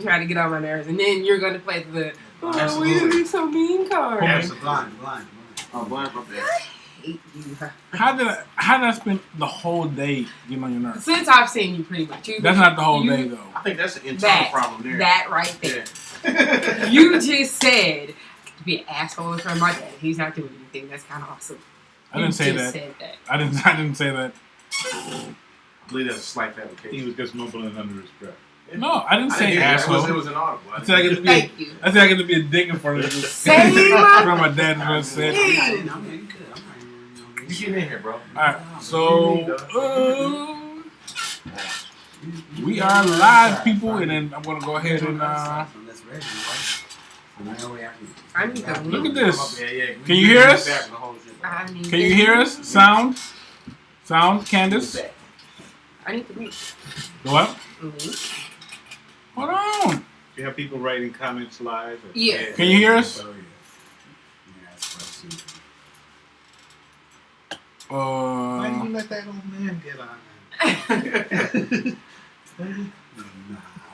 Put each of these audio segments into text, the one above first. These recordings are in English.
try to get on my nerves, and then you're going to play the Absolutely. we be so mean card. Blind. Oh, blind from there. I hate you. How did I spend the whole day getting on your nerves? Since I've seen you, pretty much. That's not the whole day though. I think that's an internal problem there. That right there. Yeah. You just said to be an asshole in front of my dad. He's not doing anything. That's kind of awesome. I didn't say that. Said that. I didn't say that. I believe that's a slight fabrication. He was just mumbling under his breath. No, I didn't say asshole. It was inaudible. I said I get to be. Thank you. I said I get to be a dick in front of you. Same. In front of my dad just said. Hey. You get in here, bro. Alright, so we are live, people, and then I'm gonna go ahead and I need to look at this. Yeah. Can you hear us? Can you hear us? Sound, Candace. I need to read. Go up. Mm-hmm. Hold on. You have people writing comments live. Or, Yeah. Can you hear us? Why did you let that old man get on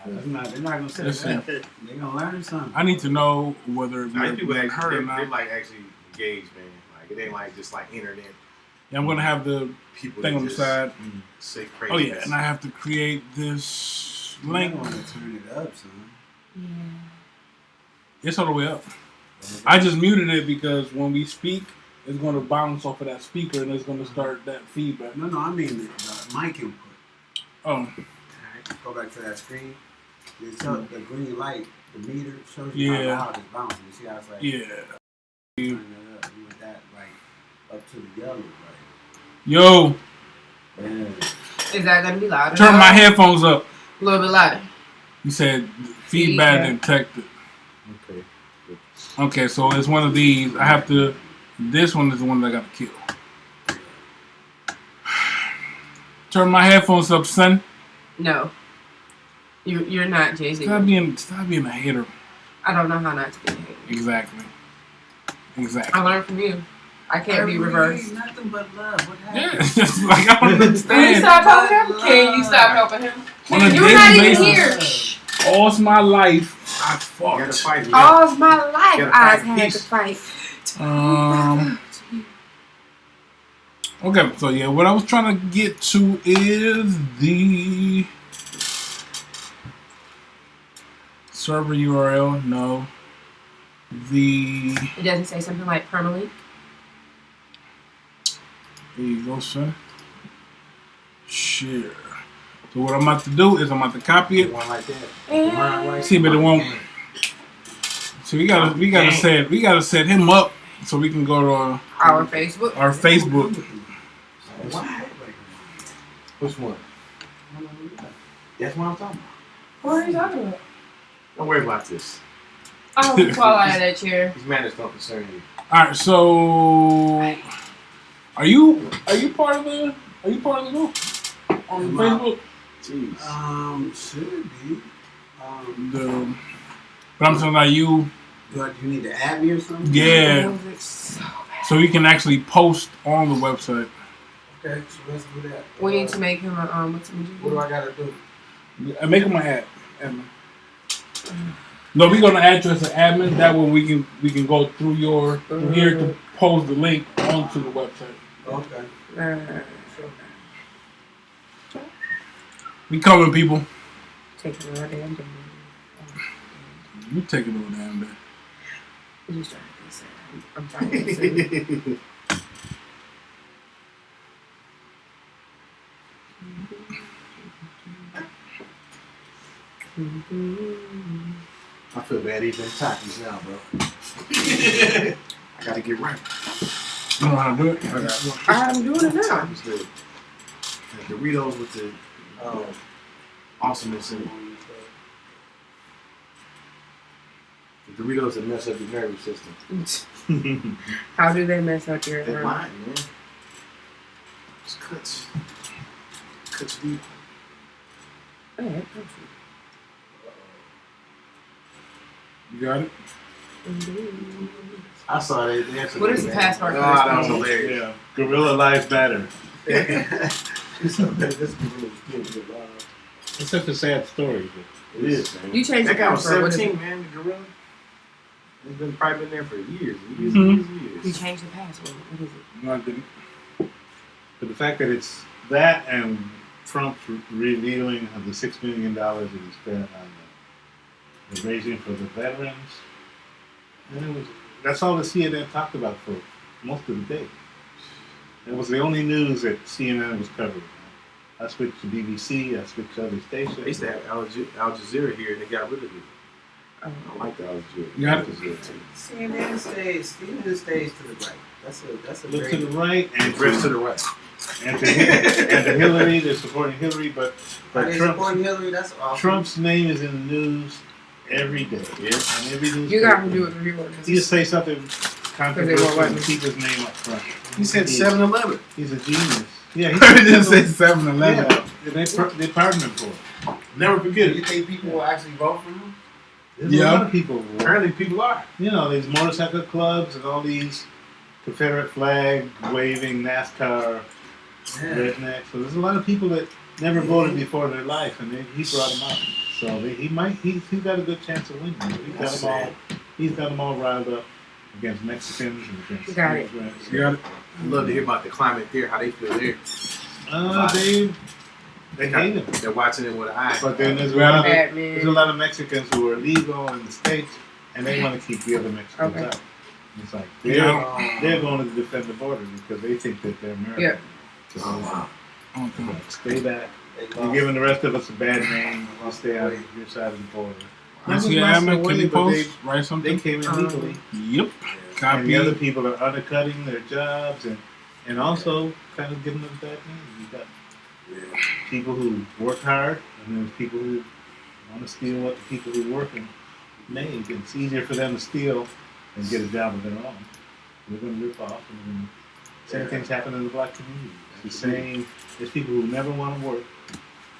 They're not gonna say Listen. that. They're gonna learn something. I need to know whether Now, we're people being heard or actually, they not. like actually engaged, man. Like it ain't like just like internet Yeah, I'm gonna have the people thing that on the just side. say crazy. Oh yeah, and I have to create this link. want to turn it up, son. It's all the way up. I just muted it because when we speak, it's going to bounce off of that speaker and it's going to start that feedback. No, I mean the mic input. Oh, Go back to that screen. It's the green light, the meter shows you Yeah. how loud it's bouncing. You see how it's like yeah. turn it up. You want that like up to the yellow, right? Yo, Yeah. Is that gonna be louder? turn my headphones up. A little bit louder. You said feedback detected. Okay. Okay, so it's one of these. I have to. This one is the one that I got to kill. Turn my headphones up, son. No. You're not Jay-Z. Stop being a hater. I don't know how not to be a hater. Exactly. I learned from you. I can't be reversed. Nothing but love. What Yeah, happened? it's just like I don't Can you understand. stop helping him? Can you stop helping him? On a You're daily not even basis. here. All my life, I You gotta fought. fight. All of my life, gotta I've fight had to peace. fight. Okay, so yeah, what I was trying to get to is the server URL. No, the It doesn't say something like permalink. there you go, son. Share. So what I'm about to do is I'm about to copy it. One like that. And See, but it won't. So we gotta set him up so we can go to our Facebook. our Facebook. Which one? That's what I'm talking about. What are you talking about? Don't worry about this. Oh, fall out of that chair. These matters don't concern you. All right, so are you part of the group on Facebook? Jeez. Should be. But I'm talking about you. Do you need to add me or something? Yeah, Oh, it's so bad. so we can actually post on the website. Okay, so let's do that. We need to make him a what's it? What do I gotta do? And make him an admin. No, we're gonna add you as an admin. That way we can go through through here to post the link onto the website. Okay. We coming, people. Taking all damn day. You take it over damn day. You trying to be sad. I'm trying to be sad. I feel bad eating tacos now, bro. I gotta get right. You know how to do it? I'm doing it now. Tacos, the Doritos with the awesomeness in it. The Doritos that mess up your nervous system. How do they mess up your They're mine, man. It's cuts. Cuts deep. Alright, You got it? I saw that. What is the password for this that was page? hilarious. Yeah. Gorilla Life Matter. This is good. It's such a sad story. But It is, man. You changed That the guy was password. What is 17, it? man. The gorilla. He's been probably been there for years. Mhm. You Years. changed the password. What is it? No, I didn't. But the fact that it's that and Trump revealing of the $6 million that he spent on the raising for the veterans, and that's all the CNN talked about for most of the day. It was the only news that CNN was covering. I switched to BBC, I switched to other stations. They used to have Al Jazeera here, and they got rid of it. Oh. I like the Al Jazeera. Yeah. Al Jazeera too. CNN stays to the right. That's a Look great. to the right and Drifts to the right. and to Hillary. They're supporting Hillary, but Are they Trump's, supporting Hillary? That's awesome. Trump's name is in the news every day. Yeah. On every news. You got to do it review. He just say something controversial let and me. keep his name up front. He said 7-Eleven. He's a genius. Yeah, he I didn't say 7-Eleven. Yeah, they pardoned him for it. Never forget Do you it. think people will actually vote for him? There's Yeah. a lot of people. Apparently, people are. You know, these motorcycle clubs and all these Confederate flag waving NASCAR rednecks. So there's a lot of people that never voted before in their life, and he brought them out. So he's got a good chance of winning. He's got them all riled up against Mexicans and against Got it. immigrants. You got it. I'd love to hear about the climate there, how they feel there. They hate him. They're watching it with an eye. But then there's a Batman. lot of Mexicans who are illegal in the States, and they want to keep the other Mexicans Okay. out. It's like Yeah. they're going to defend the border because they think that they're American. Yeah. So, Oh, wow. Okay. like, stay back. They You're giving the rest of us a bad name. I'll stay out of your side of the border. That was See, nice Admin, and can you winning, but post? Write They something? came in legally. Yep. And Copy. the other people are undercutting their jobs and also kind of giving them a bad name. You got people who work hard, and there's people who want to steal what the people who are working make. It's easier for them to steal and get a job of their own. They're going to rip off. And same things happen in the black community. It's the same. There's people who never want to work,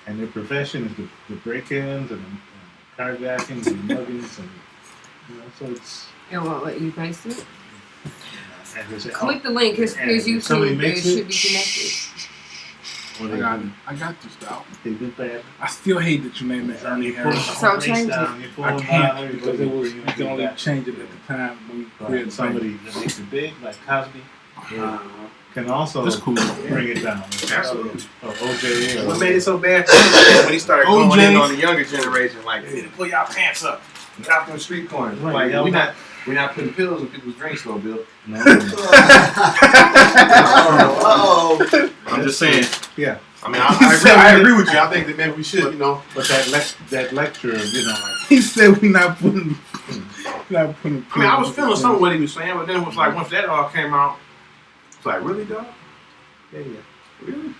and their profession is the break-ins and carjackings and muggings, and so it's. It won't let you paste it. And there's Click the link. His And if somebody YouTube. It makes should it- be connected. Or I got this out. they do bad. I still hate that you named it Ernie Harris. So change it. I can't because it was you can only change it at the time when you create Somebody that makes it big, like Cosby, can also That's cool. bring it down. Absolutely. Or OJ. Or What made it so bad when he started going OJ. in on the younger generation, like, hey, pull y'all pants up, get out them street corners. Right, Like, y'all we're not putting pills in people's drinks, though, Bill. No. Oh, I'm just saying. Yeah, I mean, I agree with you. I think that maybe we should, you know. but that lecture, like He said we're not putting. Not putting. I mean, I was feeling some of what he was saying, but then it was like once that all came out, it's like, really, dog? yeah. Really?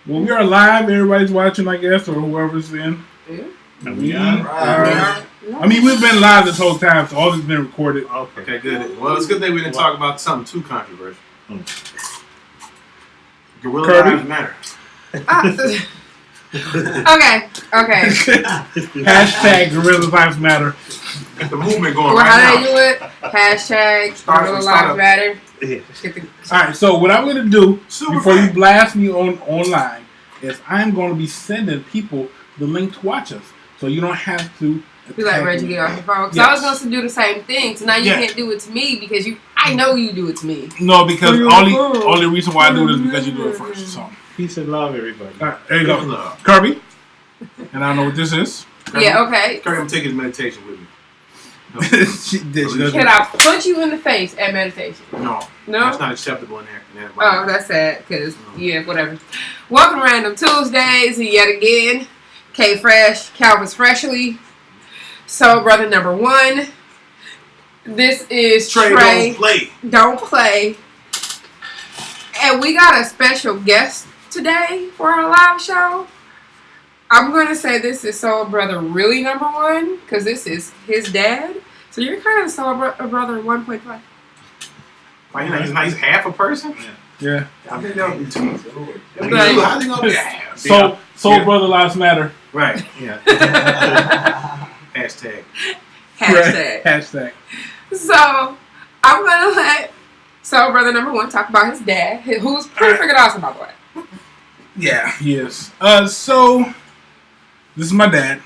Well, we are live. Everybody's watching, I guess, or whoever's in. Yeah. And we are. right. I mean, we've been live this whole time, so all this has been recorded. Okay. Okay, good. Well, it's a good thing we didn't talk about something too controversial. Gorilla Kirby? Lives Matter. Okay. Hashtag Gorilla Lives Matter. Get the movement going Well, how right do they do it? Hashtag Start- Gorilla start Lives up. Matter. Yeah. Get the, All right, so what I'm going to do Super before you fan. blast me online is I'm going to be sending people the link to watch us, so you don't have to. be like attack Reggie, me. get off your phone. Because Yes. I was going to do the same thing. So now you Yeah. can't do it to me because I know you do it to me. No, because Put it on only the phone. only reason why I do it is because you do it first. So, all Peace and love, everybody. right, there you go, Love. Kirby. And I know what this is. Yeah, okay. Kirby, I'm taking his meditation with me. she did. She doesn't. Can I punch you in the face at meditation? No, No? that's not acceptable in there. Oh, that's sad. Because, yeah, whatever. Welcome to Random Tuesdays yet again. K Fresh, Calvin's Freshly. So, brother number one. This is Trey, Trey. don't play. Don't play. And we got a special guest today for our live show. I'm going to say this is Soul Brother really number one because this is his dad. So you're kind of Soul Brother 1.5. Like, he's half a person? Yeah. I think that would be too much. Right. How's he gonna be half? So, Yeah. Brother Lives Matter. Right. Yeah. Hashtag. Hashtag. Hashtag. So I'm going to let Soul Brother number one talk about his dad, who's pretty freaking awesome, by the way. Yeah. Yes. So this is my dad.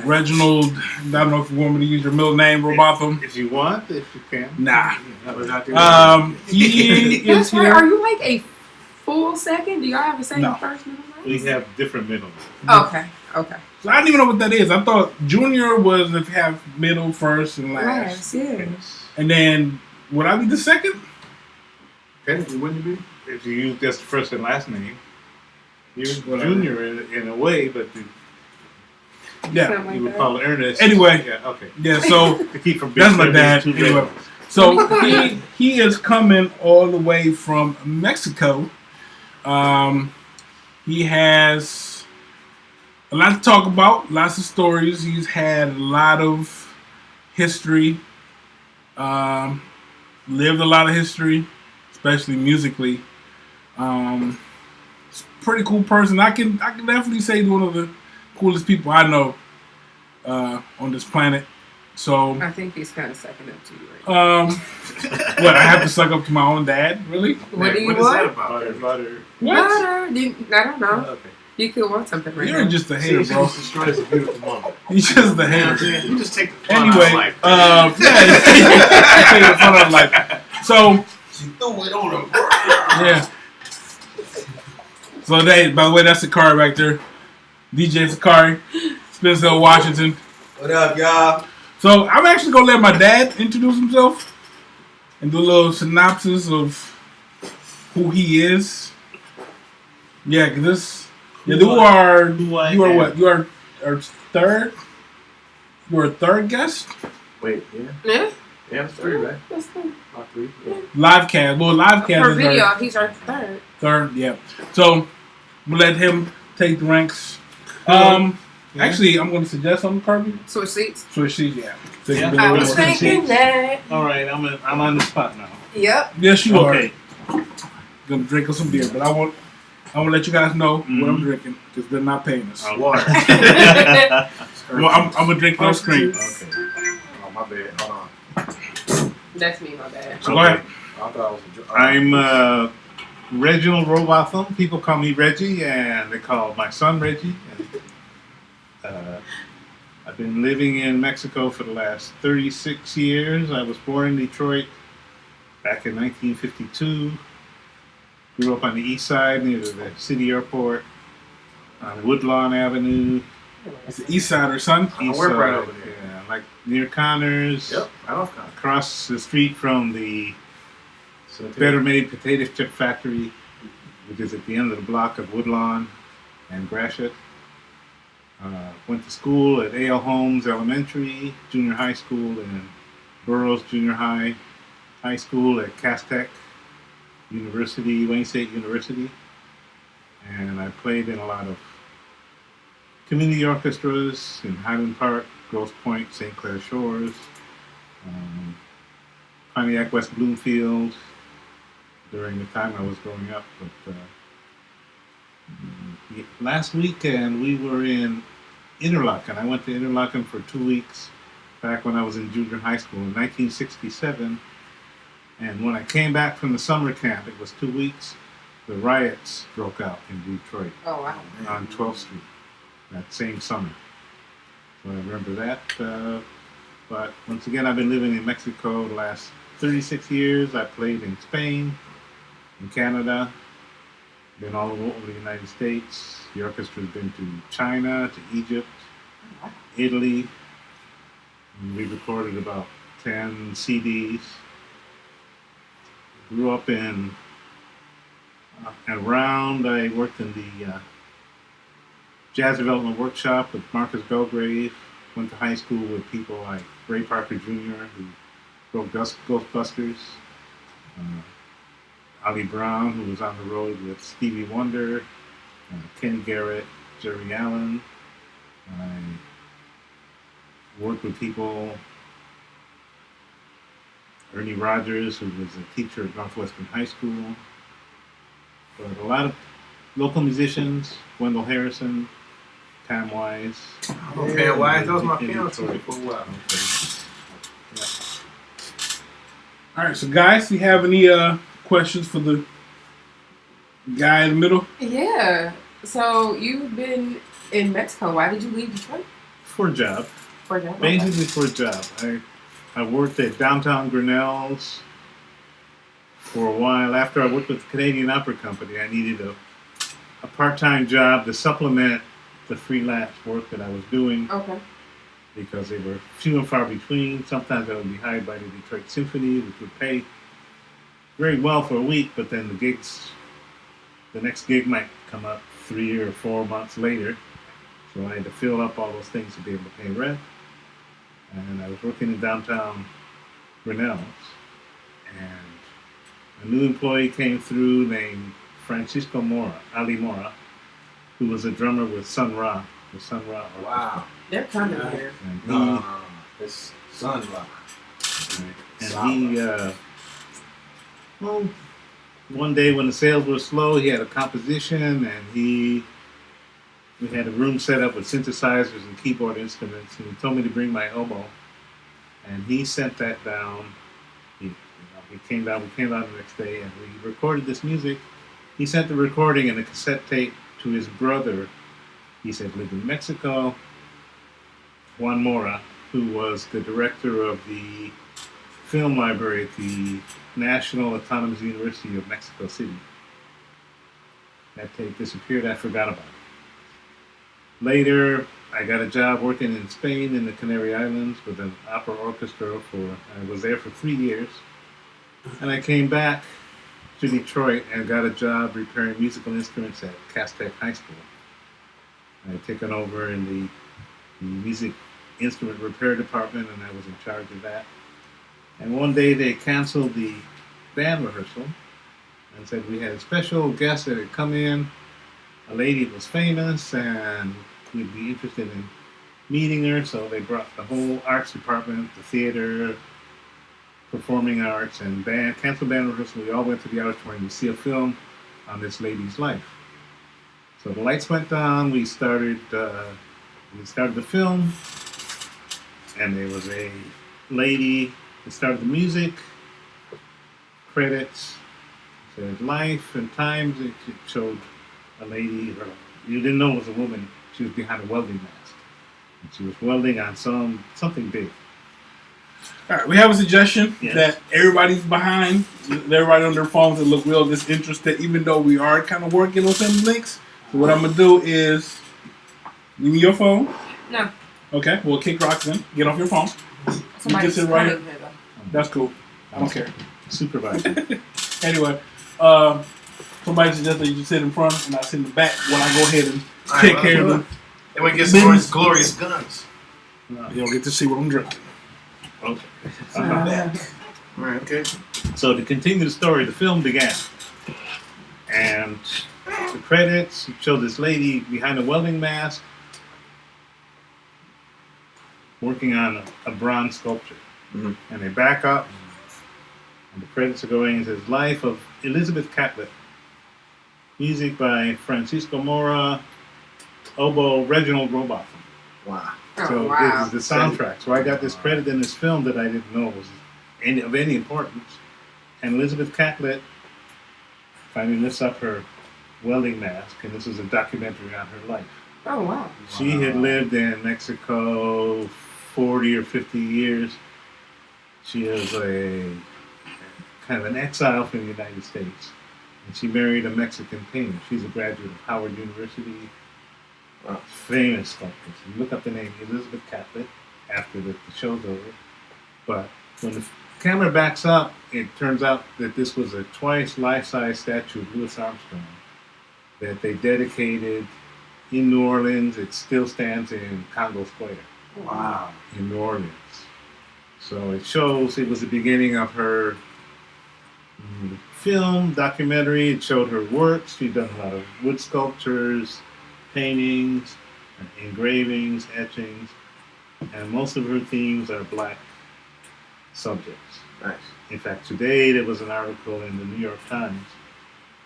Reginald, I don't know if you want me to use your middle name, Robotham. If you want, if you can. Nah. Was out there. He is That's right. here. Are you like a full second? Do y'all have the same No. first middle We name? have different middle. Okay. Okay. So I don't even know what that is. I thought Junior was if you have middle, first, and last. Last, yeah. And then, would I be the second? Technically, wouldn't you be? If you use just the first and last name, you're Whatever. Junior in a way, but Yeah. Something you would like that. call Ernest. Anyway. Yeah, okay. Yeah, so To keep from being that's my dad. too Anyway. late. So he is coming all the way from Mexico. He has a lot to talk about, lots of stories. He's had a lot of history, lived a lot of history, especially musically. He's a pretty cool person. I can definitely say he's one of the coolest people I know on this planet. So, I think he's kind of sucking up to you right what, I have to suck up to my own dad? Really? What do you What is that want? about? Butter. now. What? I don't know. Okay. You could want something right You're now. just a hater, bro. Destroys a beautiful moment. He's just a hater. You just take the fun Anyway, out of life. yeah, take the fun out of life. So, She threw it on the ground. yeah. So, by the way, that's Sakari right there. DJ Sakari, Spencer, Washington. What up, y'all? So, I'm actually going to let my dad introduce himself and do a little synopsis of who he is. Yeah, because this. Yeah, you are what? You are our third? You are a third guest? Wait, yeah. Yeah? Yeah, it's three, right? That's cool. Not three. Yeah. Live cast. Well, live cast For is video, our he's our third. third, yeah. So, we'll let him take the ranks. Actually, I'm going to suggest something, Kirby. Switch seats. Switch seats, yeah. So you Yeah. can I build was a little thinking seat. that. All right, I'm on the spot now. Yep. Yes, you Okay. are. Gonna drink some beer, but I want to let you guys know what I'm Mhm. drinking because they're not paying us. Water. Well, I'm gonna drink no screen. Okay. Oh, my bad. Hold on. That's me, my bad. So go ahead. I thought I was a I'm Reginald Robotham. People call me Reggie, and they call my son Reggie. And, I've been living in Mexico for the last 36 years. I was born in Detroit back in 1952. Grew up on the east side near the city airport on Woodlawn Avenue. It's the East Sider, son. I East work right side, over there. Yeah, like near Connors. Yep, I don't count. Across the street from the Better Made Potato Chip Factory, which is at the end of the block of Woodlawn and Gratiot. Went to school at A.L. Holmes Elementary, junior high school, and Burroughs Junior High School at Castech University, Wayne State University. And I played in a lot of community orchestras in Highland Park, Grosse Pointe, St. Clair Shores, Pontiac West Bloomfield during the time I was growing up. But last weekend we were in Interlaken. I went to Interlaken for 2 weeks back when I was in junior high school in 1967. And when I came back from the summer camp, it was 2 weeks, the riots broke out in Detroit Oh, wow. on 12th Street that same summer. So I remember that. But once again, I've been living in Mexico the last 36 years. I played in Spain, in Canada, been all over the United States. The orchestra's been to China, to Egypt, Italy. And we recorded about 10 CDs. Grew up in around. I worked in the Jazz Development Workshop with Marcus Belgrave. Went to high school with people like Ray Parker Jr., who wrote Ghostbusters. Ali Brown, who was on the road with Stevie Wonder, Kenny Garrett, Jerry Allen. I worked with people, Ernie Rogers, who was a teacher at Northwestern High School. But a lot of local musicians, Wendell Harrison, Pam Wise. Oh, Pam Wise, that was my in piano Detroit. teacher for a while. All right, so guys, do you have any questions for the guy in the middle? Yeah. So you've been in Mexico. Why did you leave Detroit? for a job. For example, Basically for a job. I worked at downtown Grinnell's for a while. After I worked with the Canadian Opera Company, I needed a part-time job to supplement the freelance work that I was doing Okay. because they were few and far between. Sometimes I would be hired by the Detroit Symphony, which would pay very well for a week, but then the next gig might come up 3 or 4 months later. So I had to fill up all those things to be able to pay rent. And I was working in downtown Grinnell's, and a new employee came through named Francisco Ali Mora, who was a drummer with Sun Ra, the Sun Ra Orchestra. Wow. They're coming here. And he, No, it's Sun Ra. well, one day when the sales were slow, he had a composition, and we had a room set up with synthesizers and keyboard instruments, and he told me to bring my oboe, and he sent that down. We came down the next day, and we recorded this music. He sent the recording and a cassette tape to his brother. He said lived in Mexico, Juan Mora, who was the director of the film library at the National Autonomous University of Mexico City. That tape disappeared. I forgot about it. Later, I got a job working in Spain in the Canary Islands with an opera orchestra. I was there for 3 years. And I came back to Detroit and got a job repairing musical instruments at Castech High School. I had taken over in the music instrument repair department, and I was in charge of that. And one day they canceled the band rehearsal and said we had a special guest that had come in. A lady that was famous, and we'd be interested in meeting her. So they brought the whole arts department, the theater, performing arts, and band, canceled band rehearsal. We all went to the auditorium to see a film on this lady's life. So the lights went down. We started the film, and there was a lady that started the music. Credits said life and times. It showed a lady. You didn't know it was a woman. She was behind a welding mask, and she was welding on something big. All right, we have a suggestion Yes. that everybody's behind. Everybody on their phones and look real disinterested, even though we are kind of working on some links. So what I'm gonna do is, give me your phone. No. Okay, we'll kick rocks in. Get off your phone. Somebody's sit right coming here, though. That's cool. I don't care. Supervisor. Anyway, somebody suggested you just sit in front and I sit in the back while I go ahead and All take right, care of well, them. And we get some Business. glorious guns. You don't get to see what I'm drinking. Okay. All right, okay. So to continue the story, the film began, and the credits show this lady behind a welding mask working on a bronze sculpture. Mhm. And they back up, and the credits are going. It says Life of Elizabeth Catlett. Music by Francisco Mora, oboe Reginald Robotham. Wow. Oh, So wow. this is the soundtrack. So I got this credit in this film that I didn't know was of any importance. And Elizabeth Catlett finally lifts up her welding mask, and this is a documentary on her life. Oh, wow. She had lived in Mexico 40 or 50 years. She is a kind of an exile from the United States. And she married a Mexican painter. She's a graduate of Howard University. Wow. Famous sculptor. So you look up the name Elizabeth Catlett after the show's over. But when the camera backs up, it turns out that this was a twice life-size statue of Louis Armstrong that they dedicated in New Orleans. It still stands in Congo Square Wow. in New Orleans. So it shows it was the beginning of her film, documentary. It showed her works. She'd done a lot of wood sculptures, paintings, engravings, etchings, and most of her themes are black subjects. Nice. In fact, today there was an article in the New York Times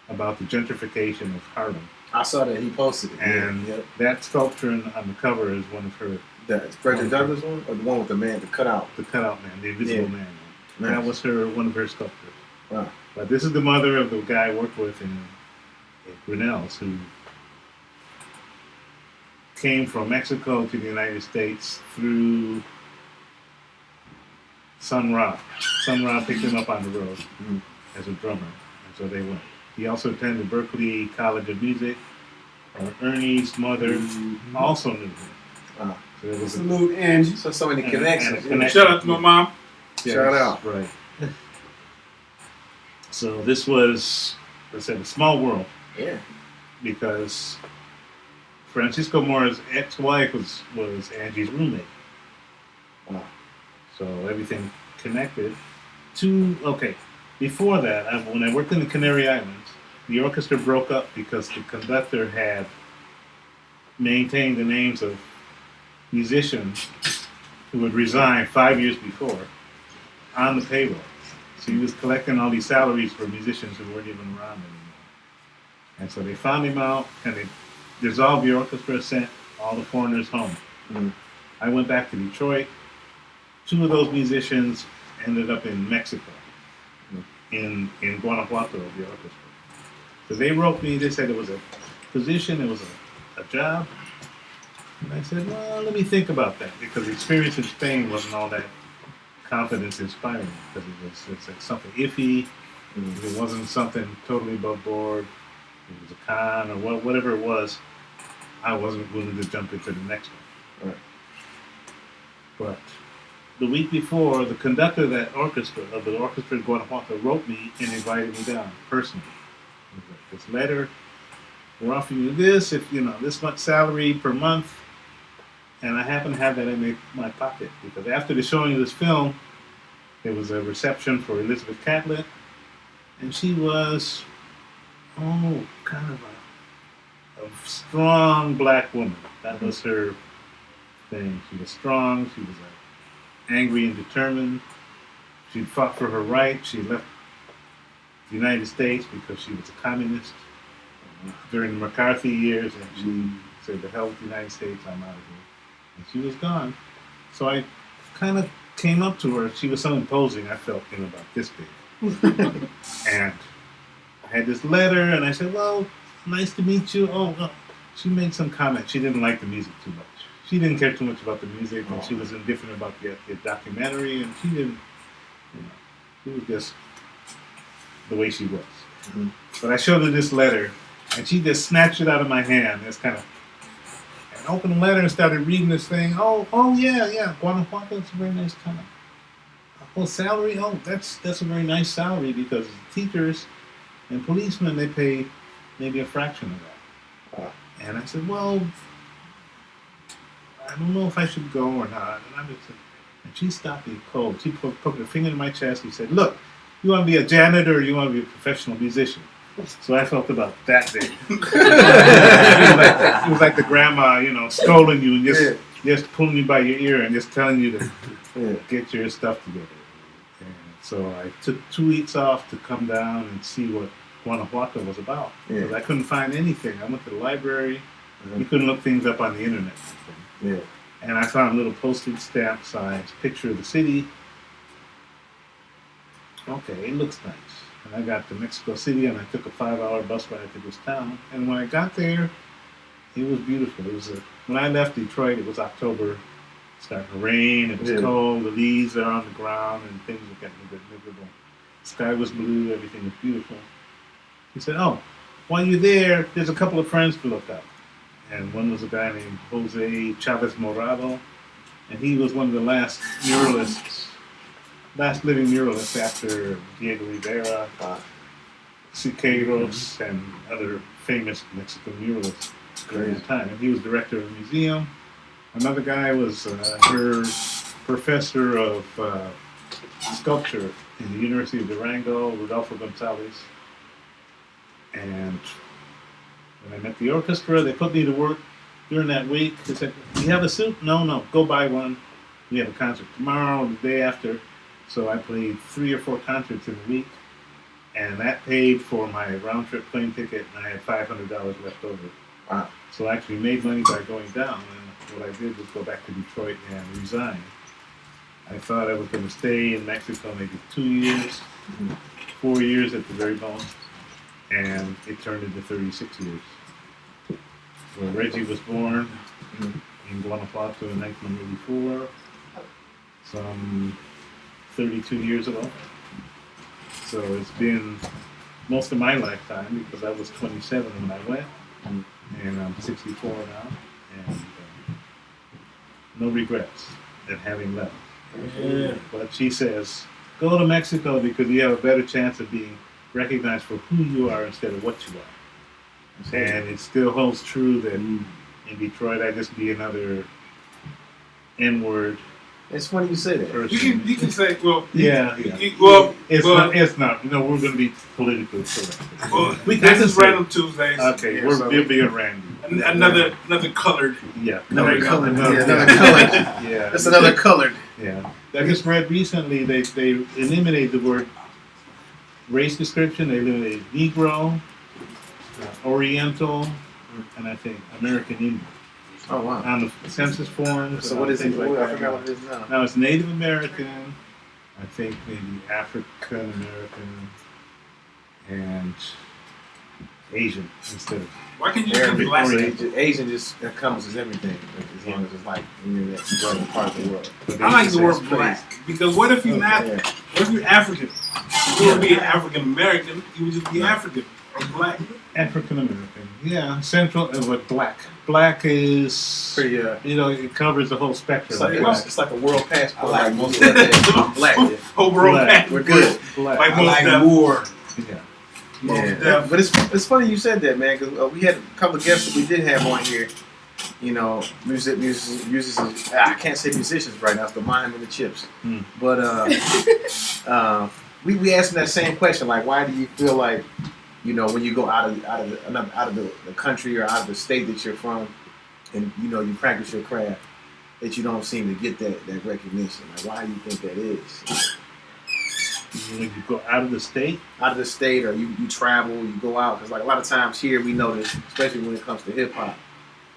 about the gentrification of Harlem. I saw that he posted it. And Yep. that sculpture on the cover is one of her, That's Frederick Douglass one, or the one with the man, the cutout. the cutout man, the invisible Yeah. man. Nice. That was one of her sculptures. Wow. But this is the mother of the guy I worked with in Grinnell's, who came from Mexico to the United States through Sun Ra. Sun Ra picked him up on the road as a drummer, and so they went. He also attended Berklee College of Music. Ernie's mother also knew him. So there was Salute Angie. So many and connections. a connection. Shout out to my mom. Yes, Shout out. Right. So this was, let's say, a small world Yeah. because Francisco Mora's ex-wife was Angie's roommate. Wow. So everything connected to, okay, before that, when I worked in the Canary Islands, the orchestra broke up because the conductor had maintained the names of musicians who had resigned 5 years before on the payroll. So he was collecting all these salaries for musicians who weren't even around anymore. And so they found him out and they dissolved the orchestra, sent all the foreigners home. I went back to Detroit. 2 of those musicians ended up in Mexico, in Guanajuato, the orchestra. So they wrote me, they said it was a position, it was a job. And I said, well, let me think about that, because the experience in Spain wasn't all that confidence inspiring, because it's like something iffy, it wasn't something totally above board, it was a con, or whatever it was. I wasn't willing to jump into the next one. Right. But the week before, the conductor of the orchestra in Guanajuato wrote me and invited me down personally. He was like, this letter, we're offering you this, if you know, this much salary per month. And I happen to have that in my pocket because after the showing of this film, there was a reception for Elizabeth Catlett, and she was, kind of a strong black woman. That was her thing. She was strong. She was angry and determined. She fought for her rights. She left the United States because she was a communist during the McCarthy years, and she said, "The hell with the United States, I'm out of here." And she was gone. So I kind of came up to her. She was so imposing, I felt, about this big. And I had this letter, and I said, well, nice to meet you. Oh, well. She made some comment. She didn't like the music too much. She didn't care too much about the music, and she was indifferent about the documentary, and she didn't, she was just the way she was. But I showed her this letter, and she just snatched it out of my hand. It's kind of, and opened the letter and started reading this thing. Oh yeah, Guanajuato, it's a very nice town. Oh, salary, that's a very nice salary because teachers and policemen, they pay maybe a fraction of that. And I said, well, I don't know if I should go or not. And she stopped me cold. She put her finger in my chest and said, look, you want to be a janitor or you want to be a professional musician? So I felt about that big. It was like the grandma, scolding you and just pulling you by your ear and just telling you to get your stuff together. And so I took 2 weeks off to come down and see what Guanajuato was about. Because I couldn't find anything. I went to the library. You couldn't look things up on the internet. And I found a little postage stamp size picture of the city. Okay, it looks nice. And I got to Mexico City and I took a 5-hour bus ride to this town. And when I got there, it was beautiful. It was when I left Detroit, it was October, starting to rain, it was cold, the leaves are on the ground and things were getting a bit miserable. The sky was blue, everything was beautiful. He said, while you're there, there's a couple of friends to look up. And one was a guy named Jose Chavez Morado, and he was one of the last living muralists after Diego Rivera, Siqueiros, and other famous Mexican muralists during that time. And he was director of the museum. Another guy was her professor of sculpture in the University of Durango, Rodolfo Gonzalez. And when I met the orchestra, they put me to work during that week. They said, do you have a suit? No, go buy one. We have a concert tomorrow, the day after. So I played 3 or 4 concerts in a week, and that paid for my round-trip plane ticket, and I had $500 left over. Wow. So I actually made money by going down, and what I did was go back to Detroit and resign. I thought I was going to stay in Mexico maybe 2 years, 4 years at the very most, and it turned into 36 years. When Reggie was born, in Guanajuato in 1984, some 32 years ago. So it's been most of my lifetime because I was 27 when I went, and I'm 64 now, and no regrets at having left. Yeah. But she says, go to Mexico because you have a better chance of being recognized for who you are instead of what you are. And it still holds true that in Detroit, I just be another N-word It's funny you say that. person. You can say, well, Yeah. It's not. You know, we're going to be politically correct. well, We this can is say- Random Tuesdays. Okay, Yeah, we're so- being random. Another colored. Yeah. Another you go. colored. Another- Yeah, another colored. Yeah. That's another colored. Yeah. I just read recently they eliminated the word race description. They eliminated Negro, Oriental, and I think American Indian Oh wow. on the census forms. So and what is it? things like I that. forgot what it is now. Now it's Native American, I think maybe African American, and Asian instead of. Why can't you just Arabic, be black? Asian just encompasses everything, as long as it's like in that other part of the world. But I like the they- word black because what if you're not? Yeah. What if you're African? You wouldn't be an African American. You would just be African or black. African American, yeah, central, but black. Black is Pretty you know, it covers the whole spectrum. It's like, Black. it's like a world passport. I like like most more. of that. I'm black. Yeah. Overall, Black. black. We're good. Black. Like I most like def. more. Yeah. Most Yeah, def. but it's funny you said that, man, because we had a couple of guests that we did have on here. You know, musicians. I can't say musicians right now. It's the mime and the chips. Hmm. But we asked them that same question, like, why do you feel like, you know, when you go out of the country or out of the state that you're from, and you know you practice your craft, that you don't seem to get that recognition? Like, why do you think that is? When you go out of the state, Out of the state, or you travel, you go out, because like a lot of times here we notice, especially when it comes to hip hop,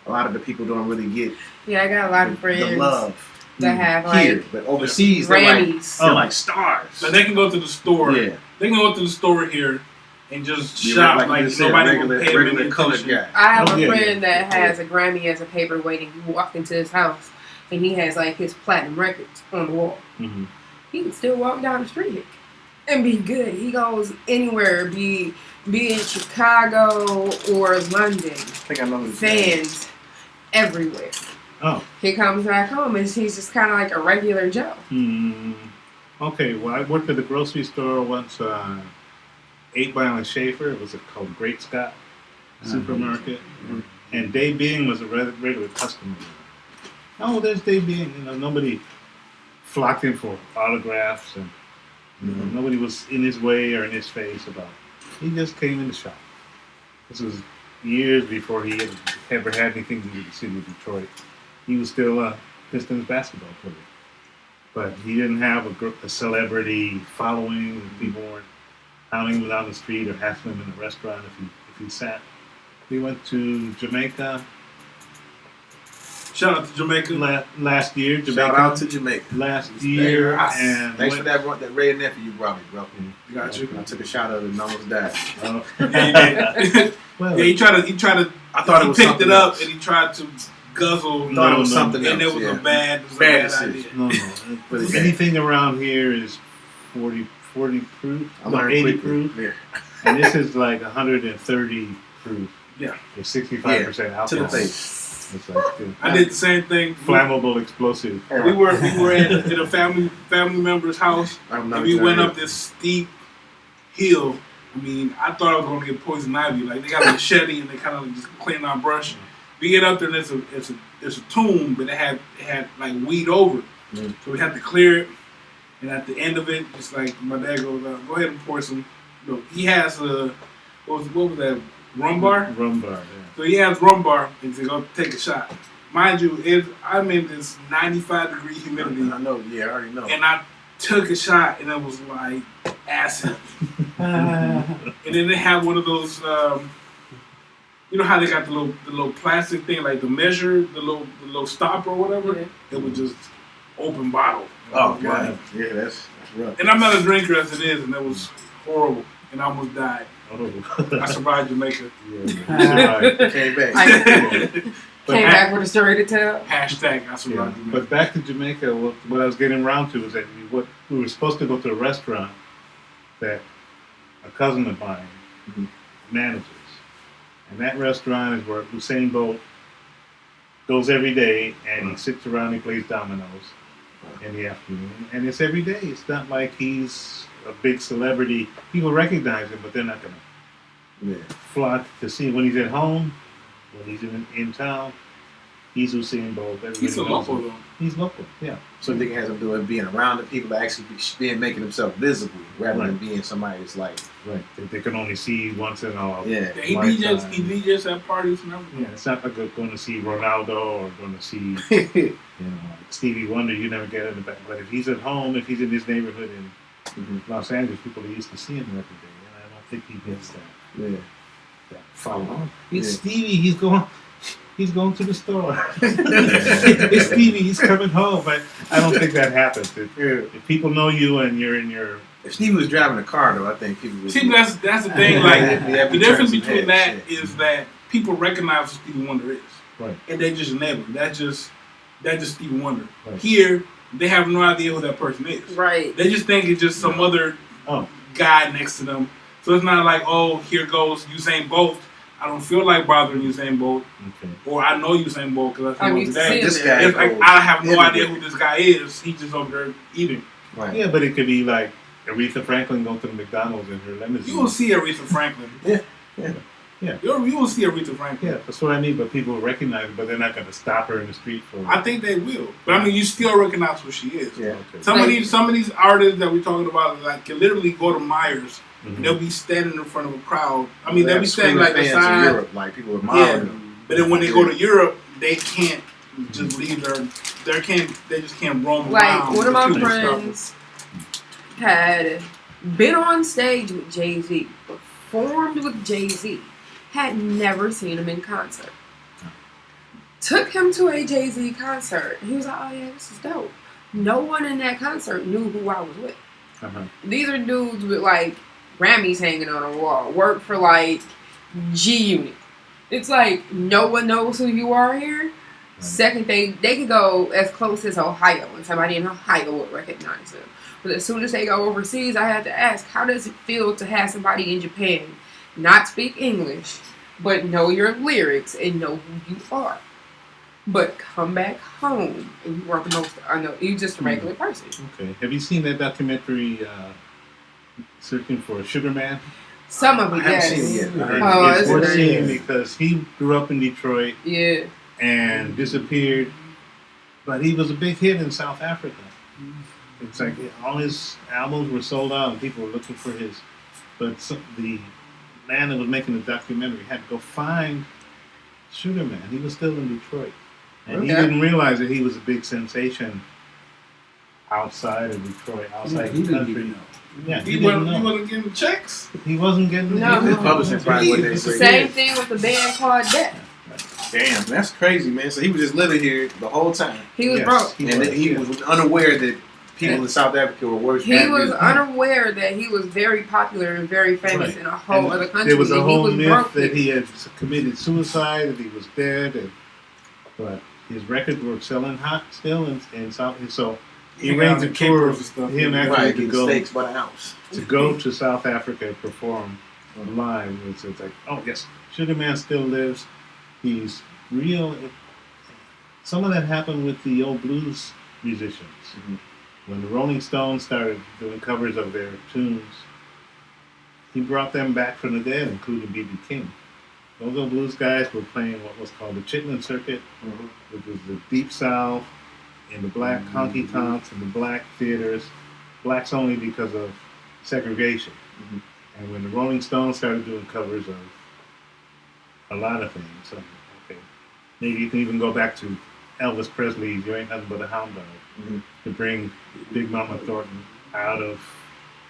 a lot of the people don't really get Yeah, I got a lot of friends the love that have like here, but overseas they're like, Grammys. they're like stars. So they can go to the store. Yeah, They can go to the store here and just Yeah, shop like like you said, nobody will pay them regular any colored attention. guy. I have Oh, a yeah, friend yeah. that has a Grammy as a paperweight, and you walk into his house and he has like his platinum records on the wall. mm-hmm. He can still walk down the street and be good. He goes anywhere, be in Chicago or London. I think I know who Fans everywhere. Oh. He comes back home and he's just kind of like a regular Joe. Okay, well, I worked at a grocery store once, 8 Mile and Schaefer. It was called Great Scott Supermarket. And Dave Being was a regular customer. Oh, there's Dave Being. You know, nobody flocked in for autographs, and you know, nobody was in his way or in his face about it. He just came in the shop. This was years before he ever had anything to do with the city of Detroit. He was still a Pistons basketball player. But he didn't have a celebrity following, and people weren't hounding him down the street or hassling him in a restaurant if he sat. We went to Jamaica Shout out to Jamaica. last year. Jamaica Shout out to Jamaica. last year, Yes. and Thanks for that Ray nephew you brought me, bro. Got you. I took a shot of it and almost died. Yeah, he did. well, Yeah, he tried to. I thought it he was picked something it up else. and he tried to guzzle. Thought it was No, something and else. it was Yeah. a bad Bad idea. decision. no. But it's Anything around here is 40 proof, I no, learned 80 quickly. proof, Yeah. and this is like 130 proof. Yeah. With 65% alcohol. To the face. It's like I did the same thing. flammable explosive. We were in a family member's house. I'm And not we went exaggerating. up this steep hill. I mean, I thought I was gonna get poison ivy. Like they got a machete and they kind of just clean our brush. We get up there and it's a tomb, but it had like weed over it. Mm. So we had to clear it. And at the end of it, it's like my dad goes, "Go ahead and pour some." You know, he has a what was that rum bar? Rum bar, yeah. So he has rum bar and to go take a shot. Mind you, I'm in this 95-degree humidity. I know. Yeah, I already know. And I took a shot, and it was like acid. And then they have one of those, you know how they got the little plastic thing, like the measure, the little stopper or whatever. Yeah. It was just open bottle. Oh god. Yeah, that's rough. And I'm not a drinker as it is, and it was horrible, and I almost died. Oh. I survived Jamaica. Yeah, Came back. Came back with a story to tell. Hashtag that's what Yeah. I do. But back to Jamaica, what I was getting around to is that we were supposed to go to a restaurant that a cousin of mine manages. And that restaurant is where Usain Bolt goes every day and he sits around and plays dominoes in the afternoon. And it's every day. It's not like he's a big celebrity. People recognize him, but they're not going to flock to see him. When he's at home, when he's in town, he's Usain Bolt. Everybody He's a knows local him. though. He's local, yeah. So they has him doing being around the people, actually being making himself visible rather than Right. being somebody that's like, Right. They can only see once in a yeah, He lifetime. DJs at parties and everything. Yeah, it's not like we're going to see Ronaldo or going to see Stevie Wonder. You never get in the back. But if he's at home, if he's in his neighborhood in Los Angeles, people are used to seeing him every day, and I don't think he gets that. yeah. Follow. It's Yeah. Stevie. He's going to the store. It's Stevie. He's coming home. But I don't think that happens. If people know you and you're in your If Stevie was driving a car, though, I think people would. See, that's the thing. Yeah, Like yeah, the we difference turn some between heads, that is that people recognize who Stevie Wonder is, Right. and they just name him. That's just Stevie Wonder. Right. Here, they have no idea who that person is. Right. They just think it's just some other Oh. guy next to them. So it's not like, oh, here goes Usain Bolt. I don't feel like bothering Usain Bolt, Okay. or I know Usain Bolt because I I'm see him used to today. seeing This him. guy It's like goes I have no everywhere. idea who this guy is. He's just over there eating. Right. Yeah, but it could be like Aretha Franklin going to the McDonald's in her limousine. You will see Aretha Franklin. Yeah. Yeah. Yeah. You will see Aretha Franklin. Yeah, that's what I mean. But people recognize her, but they're not going to stop her in the street for. I think they will, but I mean, you still recognize who she is. Yeah. Okay. Some of these artists that we're talking about, like, can literally go to Myers. Mhm. They'll be standing in front of a crowd. I mean, They they'll have be standing like screaming fans in beside. Europe, like people Yeah, admiring them. but then when they go to Europe, they can't just leave they just can't roam Like around. one of my with people and friends had been on stage with Jay-Z, performed with Jay-Z, had never seen him in concert. Took him to a Jay-Z concert. He was like, oh yeah, this is dope. No one in that concert knew who I was with. Uh-huh. These are dudes with like Grammys hanging on a wall, work for like G-Unit. It's like no one knows who you are here. Second thing, they could go as close as Ohio, and somebody in Ohio would recognize them. But as soon as they go overseas, I had to ask, how does it feel to have somebody in Japan not speak English, but know your lyrics and know who you are? But come back home and you are the most, I know, you're just a regular person. Okay. Have you seen that documentary, Searching for Sugar Man? Some of I it, haven't yes. seen it yet. Oh, it's it's worth nice. seeing because he grew up in Detroit Yeah. and disappeared, but he was a big hit in South Africa. It's like all his albums were sold out and people were looking for his. But the man that was making the documentary had to go find Sugar Man. He was still in Detroit. And he Okay. didn't realize that he was a big sensation outside of Detroit, outside He the didn't country. even know. Yeah, he He didn't wasn't know. getting checks. He wasn't getting No. His publishing probably wasn't It's that the great. Same thing with the band called Death. Damn, that's crazy, man. So he was just living here the whole time, He was Yes, broke. he and was, he yeah. was unaware that people in South Africa were worse. He was unaware that he was very popular and very famous Right. in a whole And other country. There was a and he whole was myth broke that here. he had committed suicide, that he was dead, but his records were selling hot still in South. So he Hang arranged out a in tour capers of and stuff. him right, actually getting steaks by the ounce. to go to South Africa and perform live. It's like, oh yes, Sugar Man still lives. He's real. Some of that happened with the old blues musicians. Mhm. When the Rolling Stones started doing covers of their tunes, he brought them back from the dead, including B.B. King. Those old blues guys were playing what was called the Chitlin Circuit, which was the Deep South, in the black honky tonks, and the black theaters, blacks only because of segregation. Mhm. And when the Rolling Stones started doing covers of a lot of things, so, okay, maybe you can even go back to Elvis Presley's "You Ain't Nothing But a Hound Dog" Mhm. to bring Big Mama Thornton out of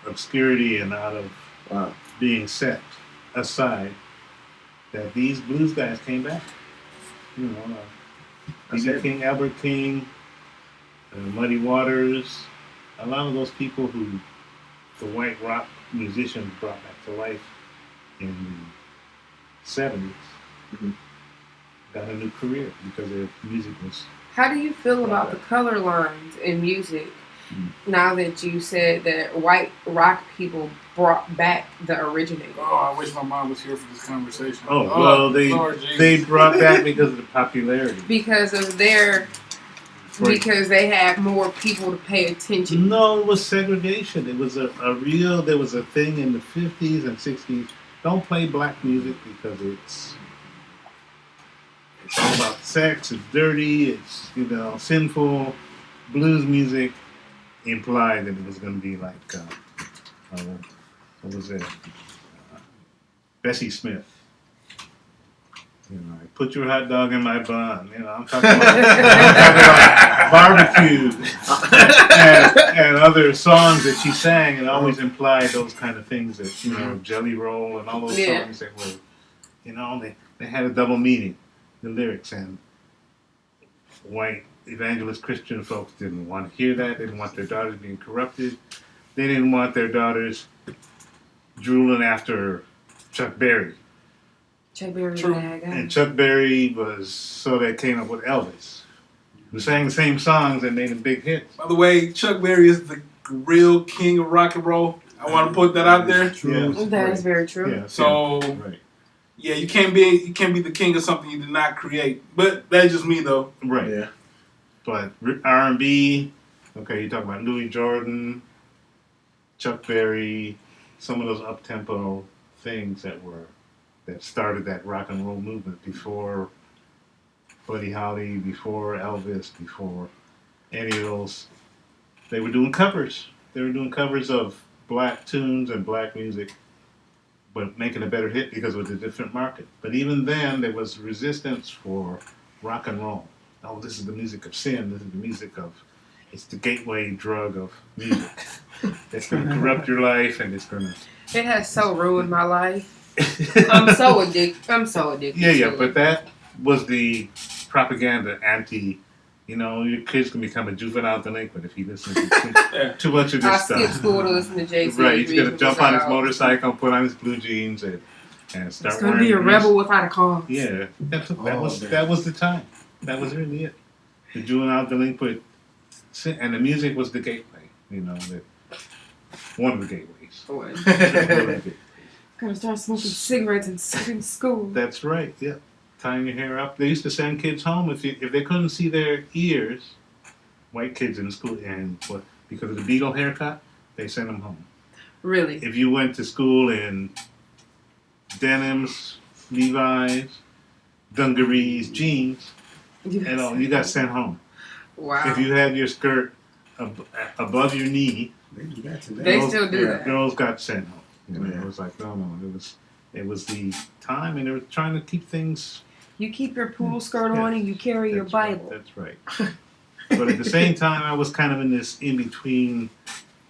obscurity and out of Wow. being set aside. That these blues guys came back. You know, That's B.B. it. King, Albert King, Muddy Waters, a lot of those people who the white rock musicians brought back to life in the 70s. Mhm. got a new career because their music was. How do you feel about the color lines in music now that you said that white rock people brought back the originator? Oh, I wish my mom was here for this conversation. Oh well, Lord Jesus. they brought that because of the popularity. Because of their, because they had more people to pay attention. No, it was segregation. It was a real. There was a thing in the 50s and 60s. Don't play black music because it's all about sex. It's dirty. It's sinful. Blues music implied that it was going to be like what was it? Bessie Smith. Like, put your hot dog in my bun. I'm talking about, barbecue and other songs that she sang, and always implied those kind of things that Jelly Roll and all those songs that were, they had a double meaning. The lyrics, and white evangelist Christian folks didn't want to hear that. They didn't want their daughters being corrupted. They didn't want their daughters drooling after Chuck Berry. Chuck Berry True. bad guy. And Chuck Berry they came up with Elvis, who sang the same songs and made them big hits. By the way, Chuck Berry is the real king of rock and roll. I want to put that out there. Yes. That is very true. Yeah, So right. yeah, you can't be the king of something you did not create. But that's just me though. Right. Yeah. But R&B, okay, you talk about Louis Jordan, Chuck Berry, some of those up-tempo things that started that rock and roll movement before Buddy Holly, before Elvis, before any of those. They were doing covers. They were doing covers of black tunes and black music, but making a better hit because it was a different market. But even then, there was resistance for rock and roll. Oh, this is the music of sin. This is the music of, it's the gateway drug of music. It's going to corrupt your life, and it's going to. It has so ruined my life. I'm so addicted. Yeah, to it. but that was the propaganda anti. Your kid's can become a juvenile delinquent if he listens to too much of I this stuff. skipped school to listen to JC. Right, he's gonna jump on his motorcycle, put on his blue jeans, and start It's gonna wearing be a grease. rebel without a cause. Yeah, that was man. that was the time. That was really it. The juvenile delinquent, and the music was the gateway. One of the gateways. Boy. One of the gateways. Gonna start smoking cigarettes in school. That's right. Yeah, tying your hair up. They used to send kids home if they couldn't see their ears. White kids in school, because of the Beatle haircut, they sent them home. Really? If you went to school in denims, Levi's, dungarees, jeans, you got sent home. Wow. If you had your skirt above your knee, They do that today. They girls- still do that. Girls got sent home. Yeah. It was like, no, it was the time, and they were trying to keep things. You keep your pool skirt on and you carry your That's right, Bible. That's right. But at the same time, I was kind of in this in between.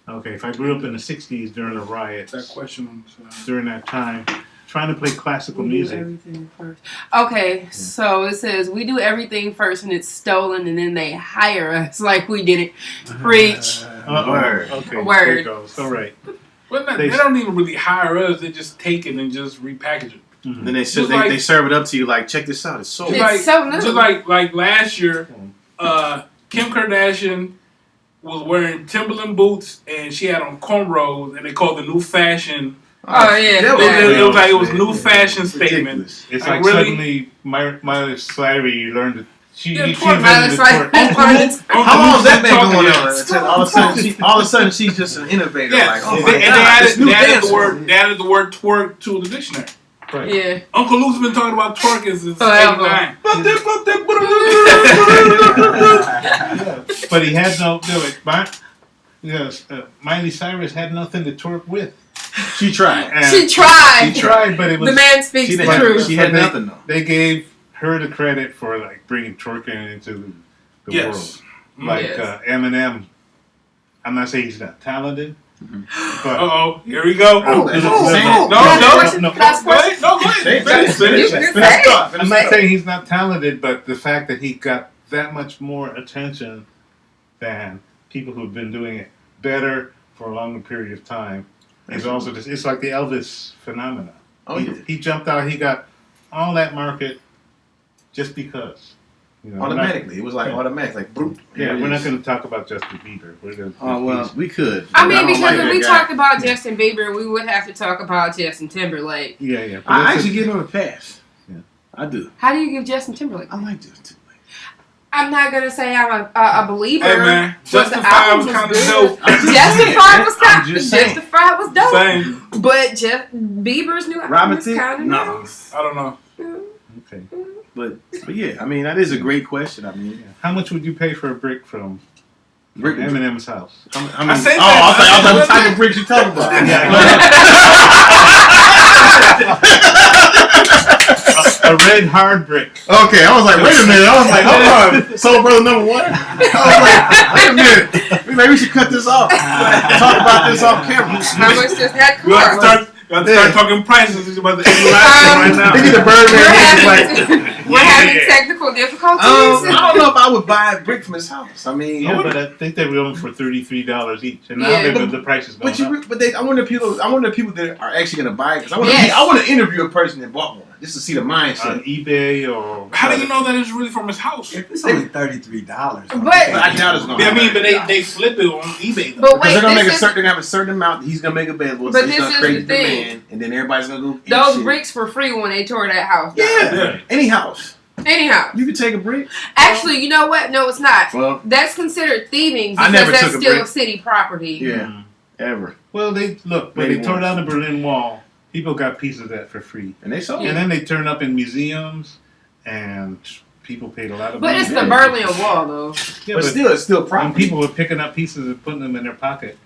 Okay, if I grew up in the '60s during the riots, That question. during that time, trying to play classical We do music. everything first. Okay, so it says we do everything first and it's stolen and then they hire us like we didn't. Preach. Word. Okay, Word. there it goes. All right. Well, They- they don't even really hire us. They just take it and just repackage it. Mhm. Then they Just like- they serve it up to you like, check this out, it's sold. It's like, so new. Just like last year, Kim Kardashian was wearing Timberland boots and she had on cornrows, and they called the new fashion. Oh, yeah. That It was like it was man. new fashion statement. Ridiculous. It's Like, like really? suddenly Miley Cyrus learned that she Yeah, she twerk. invented the Miley twerk. Cyrus. How long has that been Talking going yet. on? Until all of a sudden she's just an innovator. Yeah, Like, oh and my and God, this new they added dance the word. They added the word twerk to the dictionary. Right. Yeah. Uncle Luke's been talking about twerk since Forever. '89. But he had no do it. Miley Cyrus had nothing to twerk with. She tried. And She tried. She tried, but it was The man speaks She the didn't truth. have, she had But they- nothing though. they gave her the credit for like bringing twerking into the Yes. world. Like Yes. Eminem. I'm not saying he's not talented, but Uh-oh, here we go. Oh, No, that's no, insane. no, no. Last Go ahead. No, go Say ahead. it, finish You it. can Finish say the thought, finish I'm the not thought. saying he's not talented, but the fact that he got that much more attention than people who've been doing it better for a longer period of time is also just, it's like the Elvis phenomenon. Oh, yeah. He jumped out, he got all that market just because. You know, we're not- Automatically, it was like Yeah. automatic, like boop. Yeah, we're not going to talk about Justin Bieber. We're going to. Oh well, we could. I but mean, don't because like if that we guy. talked about Justin Bieber, we would have to talk about Justin Timberlake. Yeah. But I that's actually a- give him a pass. Yeah. I do. How do you give Justin Timberlake? I like Justin Timberlake. I'm not gonna say I'm a believer. Hey man, but the Justified album was kind of good. dope. Justified was I'm just saying. Justified was dope. Same. But Bieber's new album Robin is Thicke? kind of No. nice. I don't know. Okay. But yeah, I mean that is a great question. I mean, How much would you pay for a brick from brick. Eminem's house? I said oh, that. I thought what type of bricks you talking about. A red hard brick. Okay, I was like, wait a minute. I was like, hold on. Soul Brother number one. I was like, wait a minute. Maybe we should cut this off. Talk about this off camera. How much does that We have to cost? start talking prices. It's about the right now. They need a Birdman. We're having technical difficulties. I don't know if I would buy a brick from his house. I mean, Yeah, but I think they were going for $33 each, and now Yeah. the price is going but you, up. but they, I wonder if people that are actually going to buy it. Because Yes. I want to interview a person that bought one just to see the On mindset. eBay or How do you know that it's really from his house? If it's only $33, But- But I doubt it's going to. I mean, but they flip it on eBay though. But Because wait, they're gonna make this is, they're gonna have a certain amount he's gonna make available, But so he's this gonna is create the thing. demand, and then everybody's gonna go eat those shit. bricks were free when they tore that house down. Yeah. Yeah. Any house. Anyhow, You can take a brick. actually, you know what? No, it's not. Well, That's considered thieving I because never that's took a still brick. city property. yeah, ever. Well, they look when Maybe they tore once. down the Berlin Wall. People got pieces of that for free, And they sold and it. then they turned up in museums, and people paid a lot of But money. it's the Yeah. Berlin Wall, though. Yeah, But still, it's still when profit. people were picking up pieces and putting them in their pocket,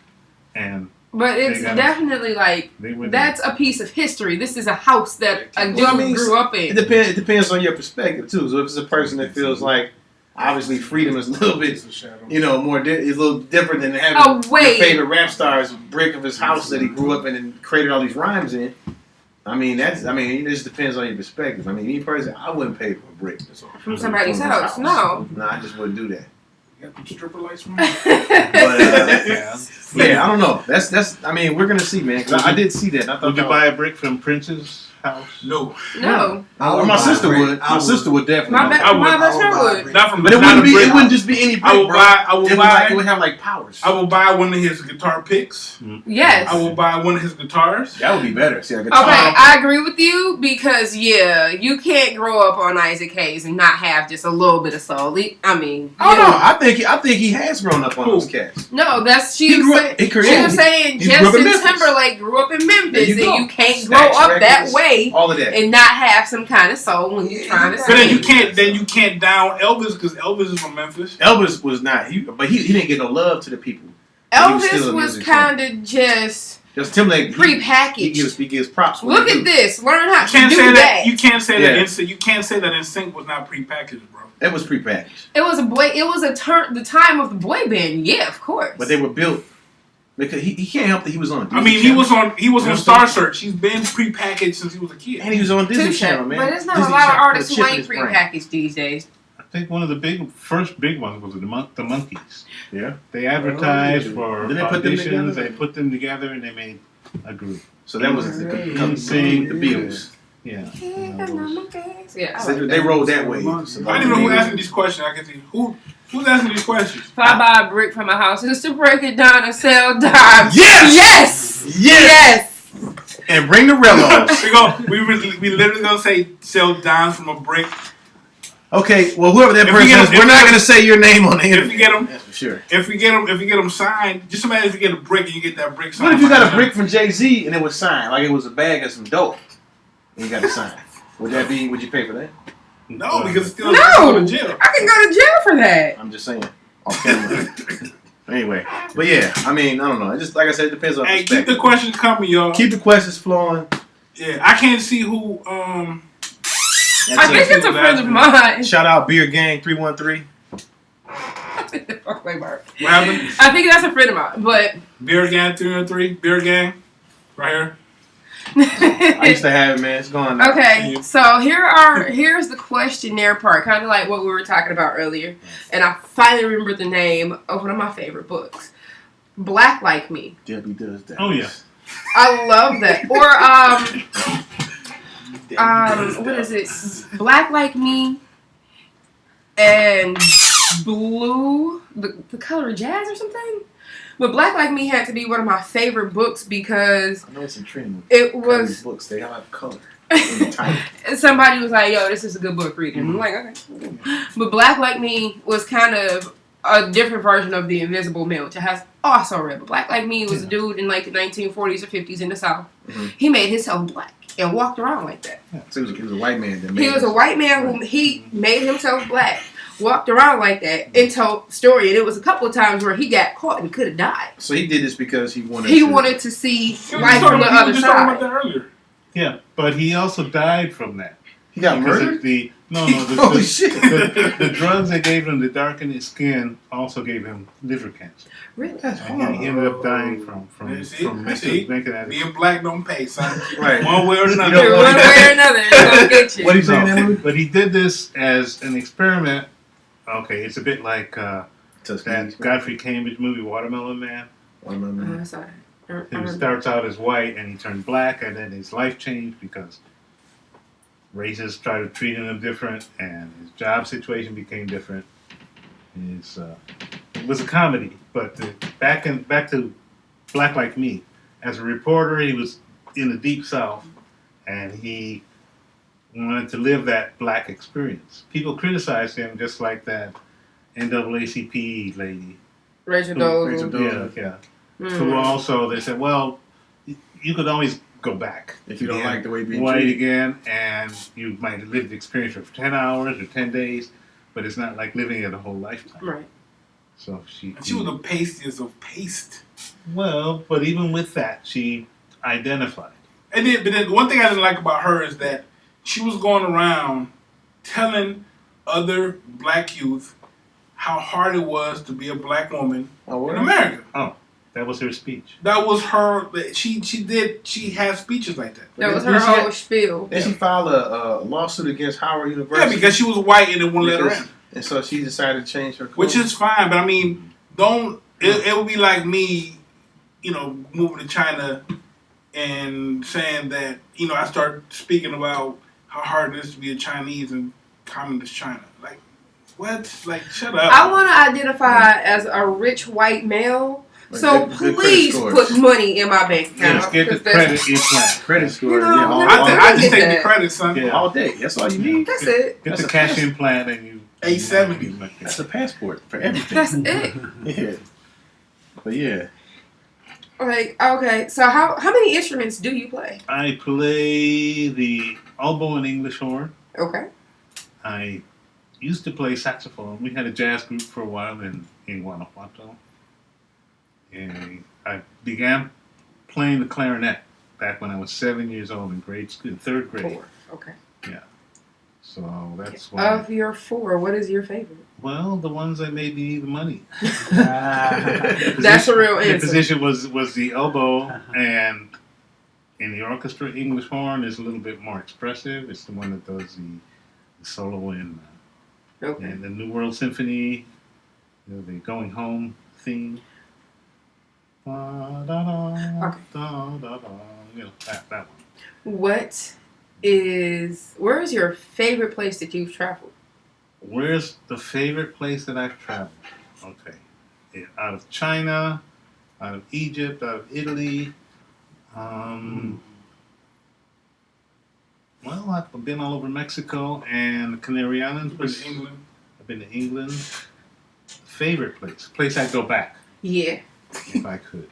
and But it's They got it. definitely like they were that's a piece of history. This is a house that a dude Well, I mean, grew up It in. depends. It depends on your perspective too. So if it's a person that feels like obviously freedom is a little bit, more is a little different than having Oh, wait. your favorite rap star's brick of his house that he grew up in and created all these rhymes in. I mean, it just depends on your perspective. I mean, me personally, I wouldn't pay for a brick From somebody's his house. No. I just wouldn't do that. You got the stripper lights from But yeah, I don't know. That's. I mean, we're gonna see, man. 'Cause I did see that. And I thought Would you that buy a brick from Prince's house? No, No. Or my sister would. My sister would definitely. My best friend would. not from. But it not wouldn't a be. brick. It wouldn't just be any brick, I will bro. buy. I will It would, buy. it would have like powers. I will buy one of his guitar picks. Yes. I will buy one of his guitars. That would be better. See, a guitar. Okay, I agree with you because you can't grow up on Isaac Hayes and not have just a little bit of soul. I mean, Oh no, I think he has grown up on those cats. no, that's He she grew was up- saying. he She created- was saying he grew up in Justin Memphis. Timberlake grew up in There Memphis, you and go. you can't Stax grow up that Records, way All of that. and not have some kind of soul when you're trying to But then you sing. can't down Elvis because Elvis is from Memphis. Elvis was not. He didn't get no love to the people. He was still Elvis a was music kind of just Just Timberlake. He prepackaged. gives props. when Look he at do. this. Learn how You to can't do say that. that. You can't say Yeah. that. You can't say that NSYNC was not prepackaged, bro. It was prepackaged, It was a boy. It was the time of the boy band. Yeah, of course. but they were built because he can't help that he was on. I mean, he was on Star Search. He's been prepackaged since he was a kid. and he was on Disney Touche. Channel, man. But there's not Disney a lot of Channel put artists a who chip in ain't his brain. prepackaged these days. I think one of the first big ones was the Monkees. Yeah. They advertised Oh, for did they put them auditions. together? They put them together and they made a group. So that was the Beatles. Yeah. Yeah. So they rolled that way. I don't even know who asking these questions. I can see who's asking these questions. If I buy a brick from my house, it's to break it down and sell dimes. Yes! Yes! Yes! And bring the Rellos. We literally gonna say sell dimes from a brick. Okay, well, whoever that If we person get is, a- we're if not we- going to say your name on the If interview. you get them, That's for sure. if we get them signed, just imagine if you get a brick and you get that brick signed. What if you by got a him. brick from Jay-Z and it was signed, like it was a bag of some dope, and you got it signed? Would you pay for that? No, because it's still No! go to jail. I can go to jail for that. I'm just saying, off camera. Anyway, but yeah, I mean, I don't know. It just, like I said, it depends on Hey, keep perspective. the questions coming, y'all. Keep the questions flowing. Yeah, I can't see who. That's I think it. it's a friend of mine. Shout out Beer Gang 313. Fuck, wait, Mark. What happened? I think that's a friend of mine, but Beer Gang 303. Beer Gang, right here. I used to have it, man. It's gone now. okay. So here's the questionnaire part, kind of like what we were talking about earlier, and I finally remembered the name of one of my favorite books, Black Like Me. Debbie does that. Oh, yeah. I love that. Or what is it? Black Like Me, and blue, the color jazz or something. But Black Like Me had to be one of my favorite books because I know it's a trend. it These was. books, they have color in the title. Somebody was like, "Yo, this is a good book reading." I'm like, "Okay." But Black Like Me was kind of a different version of The Invisible Man, which I has also read. But Black Like Me was a dude in like the 1940s or 50s in the South. Mhm. He made himself black and walked around like that. So he was a white man. That He made was a this. white man who he made himself black, walked around like that, and told story. And it was a couple of times where he got caught and could have died. So he did this because he wanted. He to, wanted to see We were life from the other just talking about side. that earlier. Yeah, but he also died from that. He got Because murdered. of the Holy shit! the drugs they gave him to darken his skin also gave him liver cancer. Really? That's And he ended up dying from See? making that. Being black don't pay, son. Right. One way or another. You know One way or another, it's gonna get you. What do you say in that movie? But he did this as an experiment. Okay, it's a bit like Tuskegee. that Godfrey Cambridge movie, Watermelon Man. Oh, sorry. He starts out as white and he turned black, and then his life changed because racists started treating him different, and his job situation became different. It was a comedy, but back to Black Like Me. As a reporter, he was in the Deep South, and he wanted to live that black experience. People criticized him just like that NAACP lady. Rachel Rachel Dolezal. Dolezal. Yeah. Mm. Who also, they said, well, you could always go back. If you don't like the way being white treated. again, and you might have lived the experience for 10 hours or 10 days, but it's not like living it a whole lifetime. Right. So she She was the pastiest of paste. well, but even with that, she identified. And then, but then one thing I didn't like about her is that she was going around telling other black youth how hard it was to be a black woman Oh, in what? America. That was her speech. That was her. She had speeches like that. That was her Did she- whole spiel. Then she filed a lawsuit against Howard Yeah, University. because she was white and they wouldn't let her in. And so she decided to change her clothes. Which is fine, but I mean, don't. It would be like me, moving to China and saying that, I start speaking about how hard it is to be a Chinese in communist China. Like, what? Like, shut up. I want to identify as a rich white male, Like so good credit please scores. put money in my bank account. Yes, get the 'cause that's- credit implant. credit score. You know, yeah, all, I all, I just get take the that. credit, son. Yeah. all day. That's all you need. That's it. Get That's the a cash pass- implant and you. 870. That's a passport for everything. That's it. Yeah. But yeah. Like, okay, so how many instruments do you play? I play the oboe and English horn. Okay. I used to play saxophone. We had a jazz group for a while in Guanajuato. And I began playing the clarinet back when I was 7 years old in grade school, in third grade. 4. Okay. So that's why. Of your 4, what is your favorite? Well, the ones that made me the money. That's a real The answer. position was the oboe, and in the orchestra, English horn is a little bit more expressive. It's the one that does the solo in Okay. the New World Symphony, the Going Home theme. Da, da, da, Okay. da, da, da, that one. Where is your favorite place that you've traveled? Where's the favorite place that I've traveled? Okay. Yeah, out of China, out of Egypt, out of Italy. Well, I've been all over Mexico and the Canary Islands. But in England. I've been to England. Favorite place I'd go back Yeah. if I could.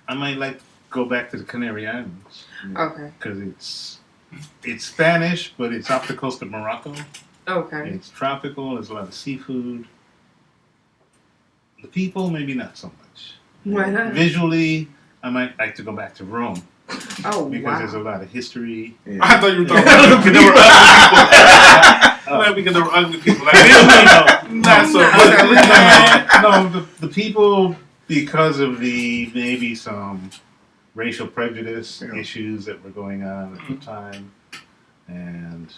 I might like to go back to the Canary Islands Okay. because it's Spanish, but it's off the coast of Morocco. Okay. It's tropical. There's a lot of seafood. The people, maybe not so much. Why not? Visually, I might like to go back to Rome Oh, because there's a wow. lot of history. Yeah. I thought you were talking about because they were ugly people. Like, because they were ugly people. Like, not so much. No, the people, because of the maybe some racial prejudice Yeah. issues that were going on at the time, and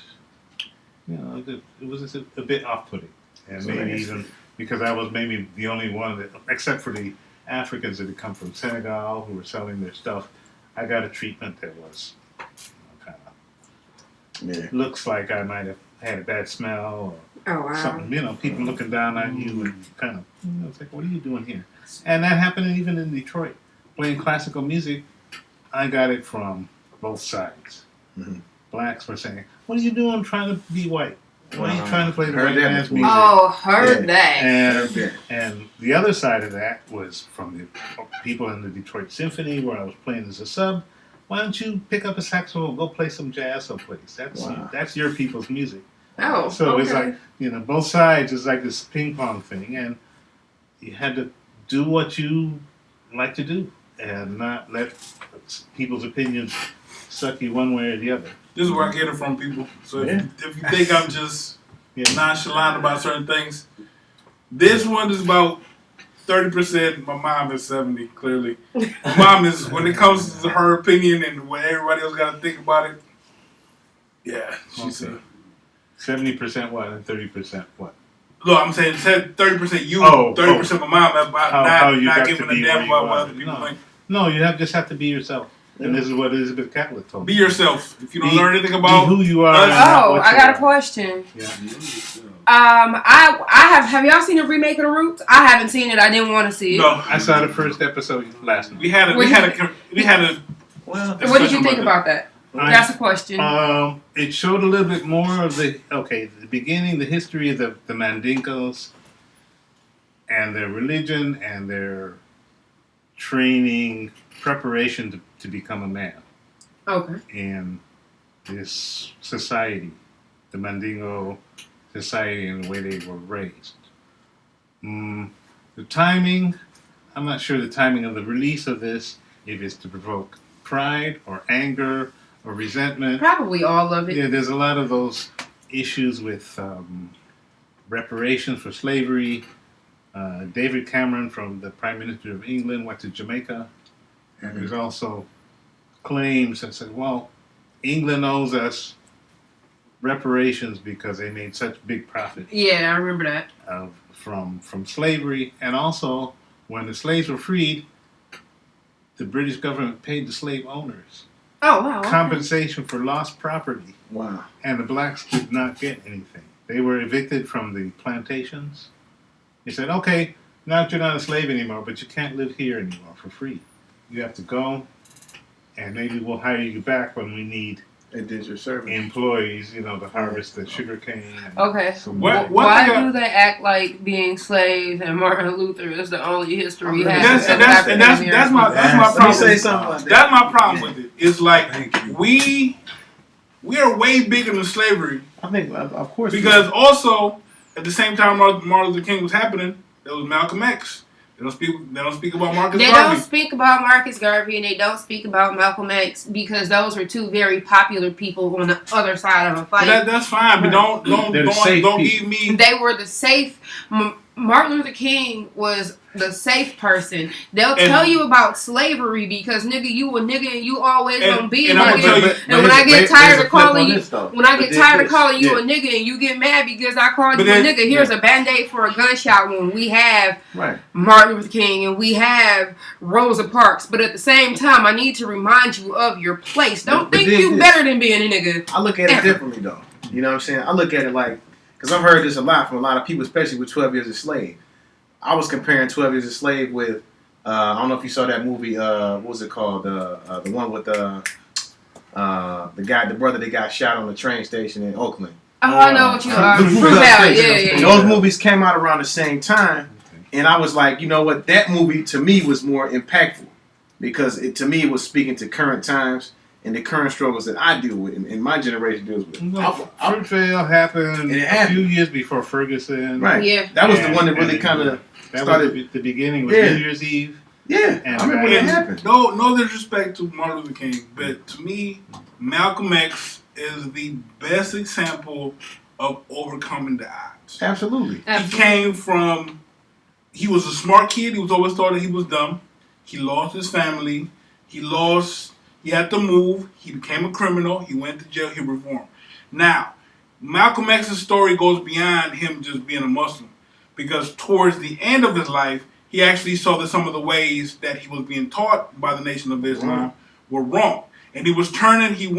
it was just a bit off-putting, and So maybe nice. even because I was maybe the only one that, except for the Africans that had come from Senegal who were selling their stuff, I got a treatment that was kind of Yeah. looks like I might have had a bad smell Oh or wow. something. You know, people looking down on you and kind of, it's like, what are you doing here? And that happened even in Detroit. Playing classical music, I got it from both sides. Mhm. Blacks were saying, what are you doing trying to be white? Why are you Wow. trying to play the Heard white that man's before. music? Oh, heard that. And and the other side of that was from the people in the Detroit Symphony, where I was playing as a sub. Why don't you pick up a saxophone, go play some jazz someplace? Wow. That's your people's music. Oh, So okay. it's like, you know, both sides is like this ping pong thing, and you had to do what you like to do and not let people's opinions suck you one way or the other. This is where I get it from, people. So Yeah. if you think I'm just Yeah. nonchalant about certain things, this one is about 30%. My mom is 70, clearly. My mom is, when it comes to her opinion and what everybody else got to think about it, yeah, she's Okay. 70% what and 30% what? Look, I'm saying 30% you, Oh, 30% my mom. About How you not got to giving be a damn where you about what are. other people No. think. No, you just have to be yourself. And this is what Elizabeth Catlett told Be me. yourself. If you don't Be- learn anything Be about who you are. us- and not Oh, what I you got a are. question. Yeah. I have y'all seen the remake of The Roots? I haven't seen it. I didn't want to see it. no, I saw the first episode last night. we had a Well, What did you discussion think about that? That's a question. It showed a little bit more of the beginning, the history of the Mandingos and their religion and their training, preparation to become a man Okay. in this society, the Mandingo society, and the way they were raised. The timing, I'm not sure the timing of the release of this, if it's to provoke pride or anger or resentment. Probably all of it. Yeah, there's a lot of those issues with reparations for slavery. David Cameron, from the Prime Minister of England, went to Jamaica. And there's also claims that said, well, England owes us reparations because they made such big profit Yeah, I remember that. from slavery. And also, when the slaves were freed, the British government paid the slave owners Oh wow. Okay. compensation for lost property. wow. And the blacks did not get anything. They were evicted from the plantations. They said, okay, now that you're not a slave anymore, but you can't live here anymore for free. You have to go, and maybe we'll hire you back when we need It did your service. employees, to harvest the sugar cane. And Okay. some What- more. Why thing I- do they act like being slaves and Martin Luther is the only history we have? That's my Let me problem. say something about that. That's my problem with it. It's like Thank you. we are way bigger than slavery, I think, of course, because also at the same time Martin Luther King was happening, there was Malcolm X. They don't speak about Marcus They Garvey. don't speak about Marcus Garvey and they don't speak about Malcolm X because those are two very popular people on the other side of a But fight. that's fine. But don't They're the safe give me. They were the safe. Martin Luther King was the safe person. They'll And- tell you about slavery because nigga, you a nigga and you always And- gonna be a and I'ma nigga. tell you- And when I get tired of calling you, when I get tired of calling you a nigga and you get mad because I called But you a then- nigga, here's a band-aid for a gunshot wound. We have right. Martin Luther King and we have Rosa Parks, but at the same time, I need to remind you of your place. Don't But think then you this- better than being a nigga. I look at it differently, though. You know what I'm saying? I look at it like, because I've heard this a lot from a lot of people, especially with 12 Years a Slave. I was comparing 12 Years a Slave with, I don't know if you saw that movie, what was it called? The one with the brother that got shot on the train station in Oakland. Oh, I know what you are. Fruitvale Fruit Valley, Station. yeah. Those movies came out around the same time, and I was like, you know what? That movie to me was more impactful because to me it was speaking to current times and the current struggles that I deal with and my generation deals with. Fruitvale happened It a happened. few years before Ferguson. Right. Yeah. That was the And- one that really and kind of That started. was the beginning with Yeah. New Year's Eve. Yeah, And I remember when right. it happened. No disrespect to Martin Luther King, but to me, Malcolm X is the best example of overcoming the odds. Absolutely. He was a smart kid. He was always thought that he was dumb. He lost his family. He had to move. He became a criminal. He went to jail. He reformed. Now, Malcolm X's story goes beyond him just being a Muslim, because towards the end of his life, he actually saw that some of the ways that he was being taught by the Nation of Islam were wrong. and he was turning. He did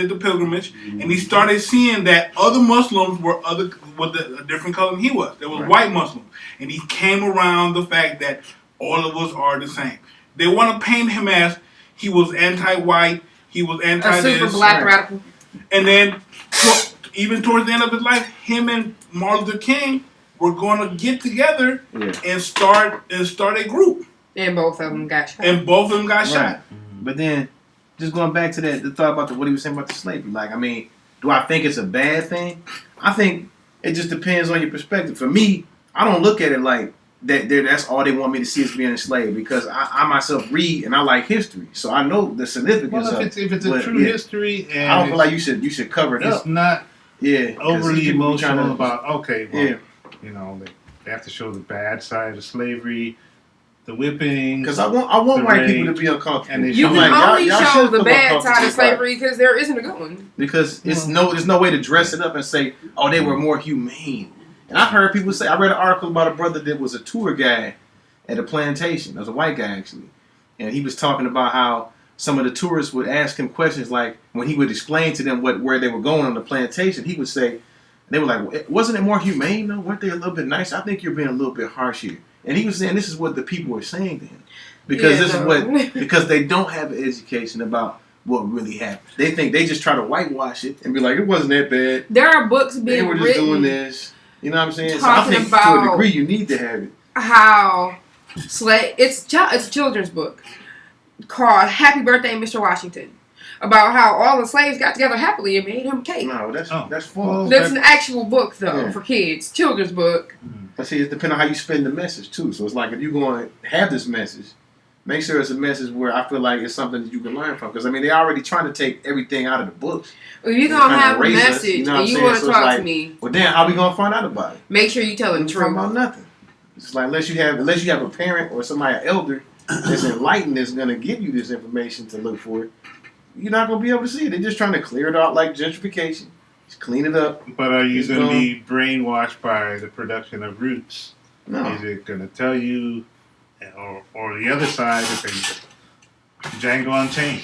the pilgrimage, and he started seeing that other Muslims were a different color than he was. There was Right. white Muslims, and he came around the fact that all of us are the same. They want to paint him as he was anti-white, he was A anti super this, black right. radical. and then even towards the end of his life, him and Martin Luther King were going to get together Yeah. and start a group, And both of them got shot. and both of them got Right. shot. But then, just going back to that, the thought about what he was saying about the slavery. Like, I mean, do I think it's a bad thing? I think it just depends on your perspective. For me, I don't look at it like that's all they want me to see is being enslaved, because I myself read and I like history, so I know the significance Well, of if it's a but, true yeah. history and I don't feel like you should cover it it's up. not Yeah, 'cause overly these people be emotional trying to- about, okay, well, Yeah, you know, they have to show the bad side of slavery, the whipping. because I want The white people rage, to be uncomfortable. and they You I'm can like, only y'all show should the feel bad uncomfortable side of about it. slavery because there isn't a good one. Because there's no way to dress it up and say, oh, they were more humane. And I've heard people say, I read an article about a brother that was a tour guide at a plantation. There was a white guy actually, and he was talking about how some of the tourists would ask him questions, like when he would explain to them where they were going on the plantation, he would say, they were like, wasn't it more humane though? Weren't they a little bit nice? I think you're being a little bit harsh here. And he was saying this is what the people were saying to him, because Yeah, this no. is what because they don't have an education about what really happened. They think they just try to whitewash it and be like, it wasn't that bad. There are books They being were just doing written this. You know what I'm saying? So I talking think to a about- degree you need to have it. how it's a children's book called Happy Birthday, Mr. Washington, about how all the slaves got together happily and made him a cake. No, that's Oh. that's Well, false. That's an actual book though Yeah. for kids, children's book. But see, it depends on how you spend the message too. So it's like if you're going to have this message, make sure it's a message where I feel like it's something that you can learn from. Because I mean, they're already trying to take everything out of the book. If you're They're gonna trying to have a erase us, message you know what and I'm you saying? want So to it's talk like, to me, Well, then how we gonna find out about it? make sure you tell We the ain't talking truth. about nothing. It's like unless you have a parent or somebody an elder that's enlightened that's gonna give you this information to look for, you're not gonna be able to see it. They're just trying to clear it out like gentrification. Just clean it up. But are you It's going to gone. be brainwashed by the production of Roots? No. Is it going to tell you, or the other side, that they Django Unchained?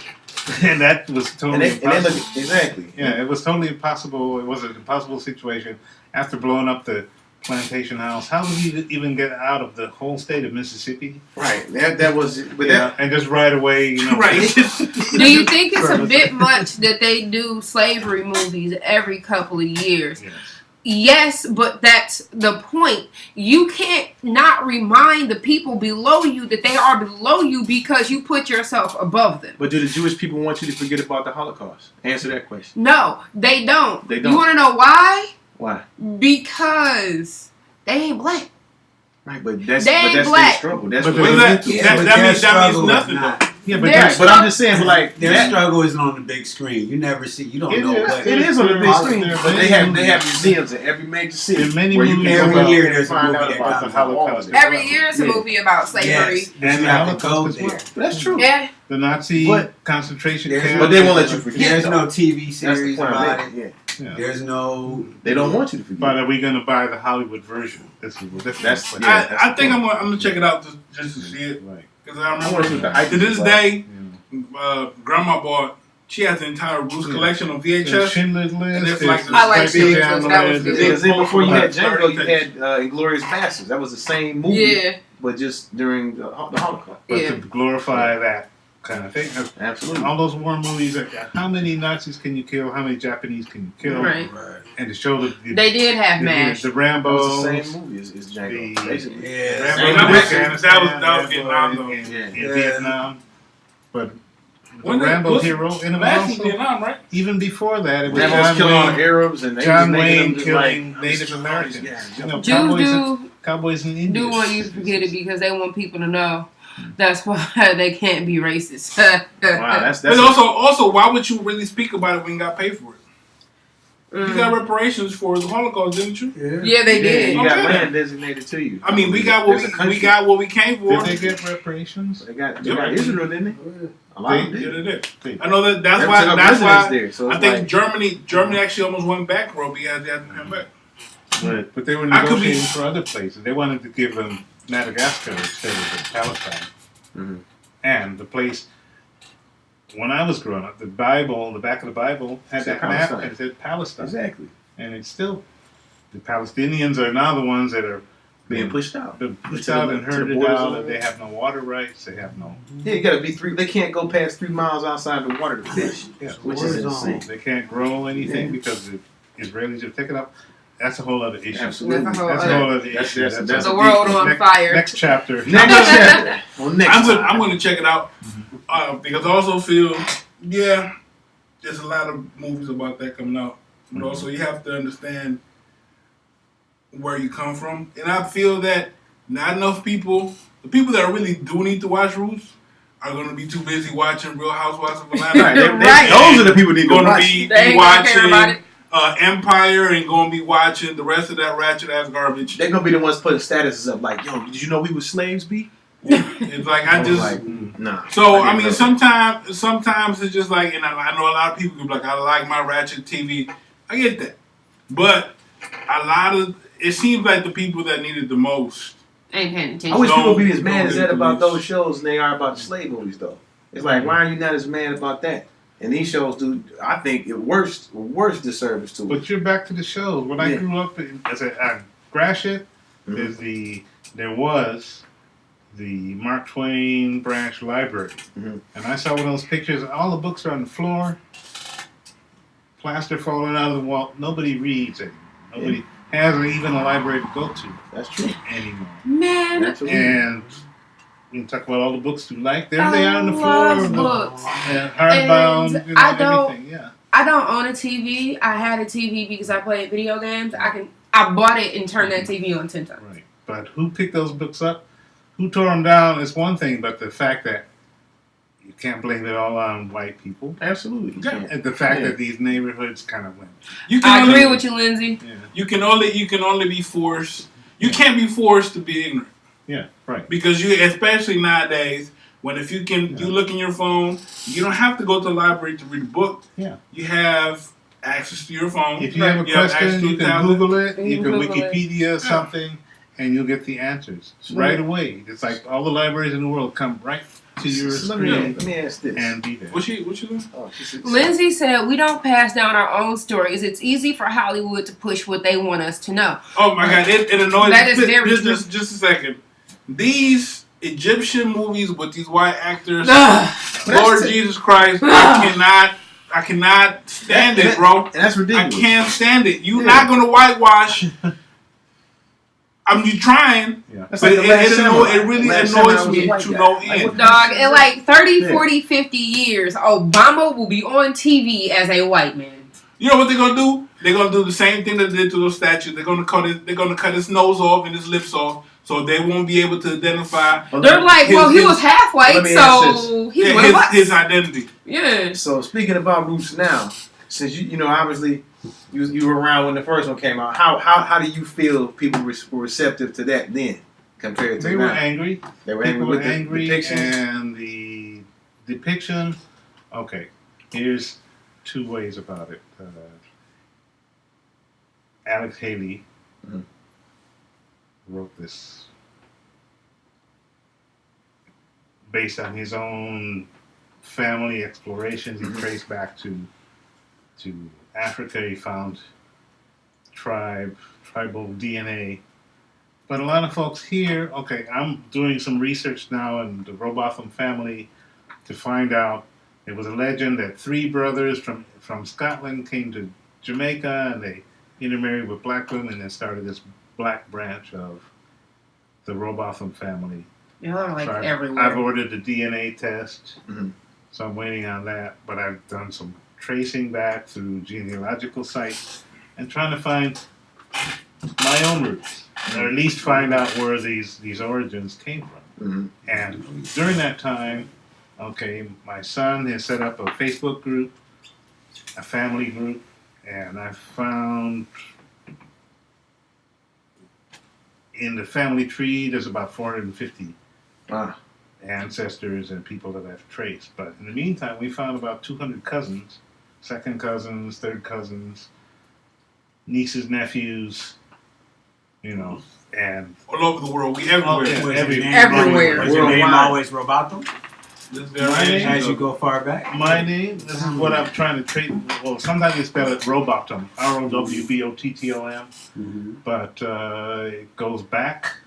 And that was And totally they look impossible. exactly. Yeah, it was totally impossible. It was an impossible situation. After blowing up the plantation house, how would you even get out of the whole state of Mississippi? Right. That was but You that know, and just right away, you know, Right. Do you think it's a bit much that they do slavery movies every couple of years? Yes. Yes, but that's the point. You can't not remind the people below you that they are below you because you put yourself above them. But do the Jewish people want you to forget about the Holocaust? Answer that question. No, they don't. They don't. You want to know why? Why? Because they ain't black. Right, but that's They ain't their black. struggle. That's But what What is they that? went through. Yeah, but that their means struggle is nothing. not- Though. Yeah, but They're- Right, but I'm just saying, but like Their that, struggle isn't on the big screen. You never see. You don't It know is. what. it is on the big There- screen. there- But they have museums in every major city. There are many where you can movies go Every out year and there's a find movie out that about comes the out. Holocaust. Every year it's a Yeah. movie about slavery. Yes, And you the have to go Holocaust as there. well. That's true. Yeah. The Nazi But- concentration There's- camp. But they won't let you forget. There's though. no TV That's the series point. about it. Yeah. Yeah. There's no. They don't want you to forget. But are we going to buy the Hollywood version? This is That's- what- yeah. I think I'm gonna check it out just to see it, right. because I I want to see what the remember hype to is this about. day, Yeah. Grandma bought. She has the entire Bruce Yeah. collection on There's VHS. Schindler's List. it's there's like- I like Spicy Schindler's Jam List. That was List, good. there's Because then before you had About Django, 30 you had Inglourious Basterds. That was the same movie, Yeah. but just during the Holocaust. But Yeah. to glorify that kind of thing. Absolutely. All those war movies, how many Nazis can you kill? How many Japanese can you kill? Right. And to show the They did have MASH. the That Rambo, was the same movie as Django, The- basically. Yeah. Rambo Hey, in that was- Afghanistan, that was Rambo Vietnam, though. in Yeah. Vietnam. But the When Rambo was- hero, and Last also, Vietnam, right? even before that, it was Rambo was John killing all the Wayne, Arabs and they John was making Wayne them just killing like, Native Americans. Yeah, You know, Jews cowboys and Indians. do want you to forget it because they want people to know. That's why they can't be racist. Wow, that's But also, why would you really speak about it when you got paid for it? You got reparations for the Holocaust, didn't you? Yeah, they yeah, did. you got Okay. land designated to you. I mean, we got what There's a we country. got what we came for. Did they get reparations? They got Yep. Israel, didn't they? A lot of them Yeah, did. they did. They- I know that. That's They why. took up That's residence why. there, so I it's think like, Germany actually almost went bankrupt because they had to come back. But they were I could be- negotiating for other places. They wanted to give them Madagascar instead of Palestine. Mhm. And the place when I was growing up, the Bible, the back of the Bible had Said that map Palestine. and it said Palestine. Exactly. And it's still, the Palestinians are now the ones that are Being pushed out. been pushed To the- out and to the herded borders out, of and the- they have no water rights. They have no. Yeah, you gotta be 3. They can't go past 3 miles outside the water to fish, Yeah. which War is zone. insane. They can't grow anything Yeah. because the Israelis have taken up. That's a whole other issue. Absolutely. That's a whole That's a other- whole other That's- issue. that's- That's The a world deep- on next, fire. Next chapter. Next chapter. Well, next I'm time. going to check it out because I also feel, yeah, there's a lot of movies about that coming out. But also, you have to understand where you come from. And I feel that not enough people, the people that really do need to watch Roots, are going to be too busy watching Real Housewives of Atlanta. Right, Right. those are the people who need to Going to watch. be They ain't gonna care about watching it. Empire and going to be watching the rest of that ratchet ass garbage. They're gonna be the ones putting statuses up like, "Yo, did you know we were slaves, B?" It's like I was just. like, nah. So I didn't mean, know. sometimes it's just like, and I know a lot of people can be like, I like my ratchet TV. I get that, but a lot of it seems like the people that need it the most. Ain't paying I attention. wish people Don't- would be as mad don't as get that about police. those shows than they are about the slave movies, though. It's like, why are you not as mad about that? And these shows do, I think, worse disservice to it. But you're back to the shows. When I Yeah. grew up as a Gratiot, Mhm. there was the Mark Twain branch library, Mhm. and I saw one of those pictures. All the books are on the floor, plaster falling out of the wall. Nobody reads it. Nobody has even a library to go to That's true. anymore. Man, Absolutely. And we can talk about all the books you like. There they are on the floor, love books. and hardbound, And you know, I don't- everything. Yeah. I don't own a TV. I had a TV because I played video games. I bought it and turned that TV on 10 times. Right. But who picked those books up? Who tore them down is one thing, but the fact that you can't blame it all on white people. Absolutely. You can't. And the fact Yeah. that these neighborhoods kind of went. You I can agree only, with you, Lindsay. Yeah. you can only be forced. You can't be forced to be ignorant Yeah. Right. because you, especially nowadays, when if you can, you look in your phone. You don't have to go to the library to read a book. Yeah. You have access to your phone. If you have a access question, to you a can tablet. Google it. You You can can Google it. Wikipedia something, and you'll get the answers right away. It's like all the libraries in the world come right to your So screen let me ask this. and be there. What you doing? Oh, she said- Lindsay said, we don't pass down our own stories. It's easy for Hollywood to push what they want us to know. Oh my God! It annoys That me. is very true. Just a second. These Egyptian movies with these white actors. Ugh. Lord Jesus Christ, I cannot stand it, bro. And that's I ridiculous. can't stand it. You're Yeah. not gonna whitewash. You trying, Yeah. That's but like the Last Samurai. it really Last annoys Samurai was me a white to guy. no Like, end. what- Dog, in like 30, Yeah. 40, 50 years, Obama will be on TV as a white man. You know what they're gonna do? They're gonna do the same thing they did to those statues. They're gonna cut his nose off and his lips off, so they won't be able to identify They're like, well, he his- was half white, let me ask so he's one of us. his identity. Yeah. So speaking about Roots now, since you know obviously you were around when the first one came out, how do you feel people were receptive to that then compared to They now? were angry. They were angry People with were the angry, depictions. and the depiction. Okay, here's two ways about it. Alex Haley Mhm. wrote this based on his own family explorations. He Mhm. traced back to Africa. He found tribal DNA. But a lot of folks here, okay, I'm doing some research now in the Robotham family to find out it was a legend that three brothers from Scotland came to Jamaica and they intermarried with black women and started this black branch of the Robotham family. Y'all are like So I've everywhere. ordered the DNA test, Mhm. so I'm waiting on that. But I've done some tracing back through genealogical sites and trying to find my own roots, or at least find out where these origins came from. Mhm. And during that time, okay, my son has set up a Facebook group, a family group, and I found in the family tree there's about 450 Ah, ancestors and people that I've traced. But in the meantime, we found about 200 cousins, second cousins, third cousins, nieces, nephews, you know, and All over the world, we everywhere. yeah, Was your name Everywhere. Was your name Worldwide. always Robotham? This My name- variation As you of- go far back. My name, this is what I'm trying to trace. Well, sometimes you spell it Robottom, ROWBOTTOM, Mm-hmm. but it goes back.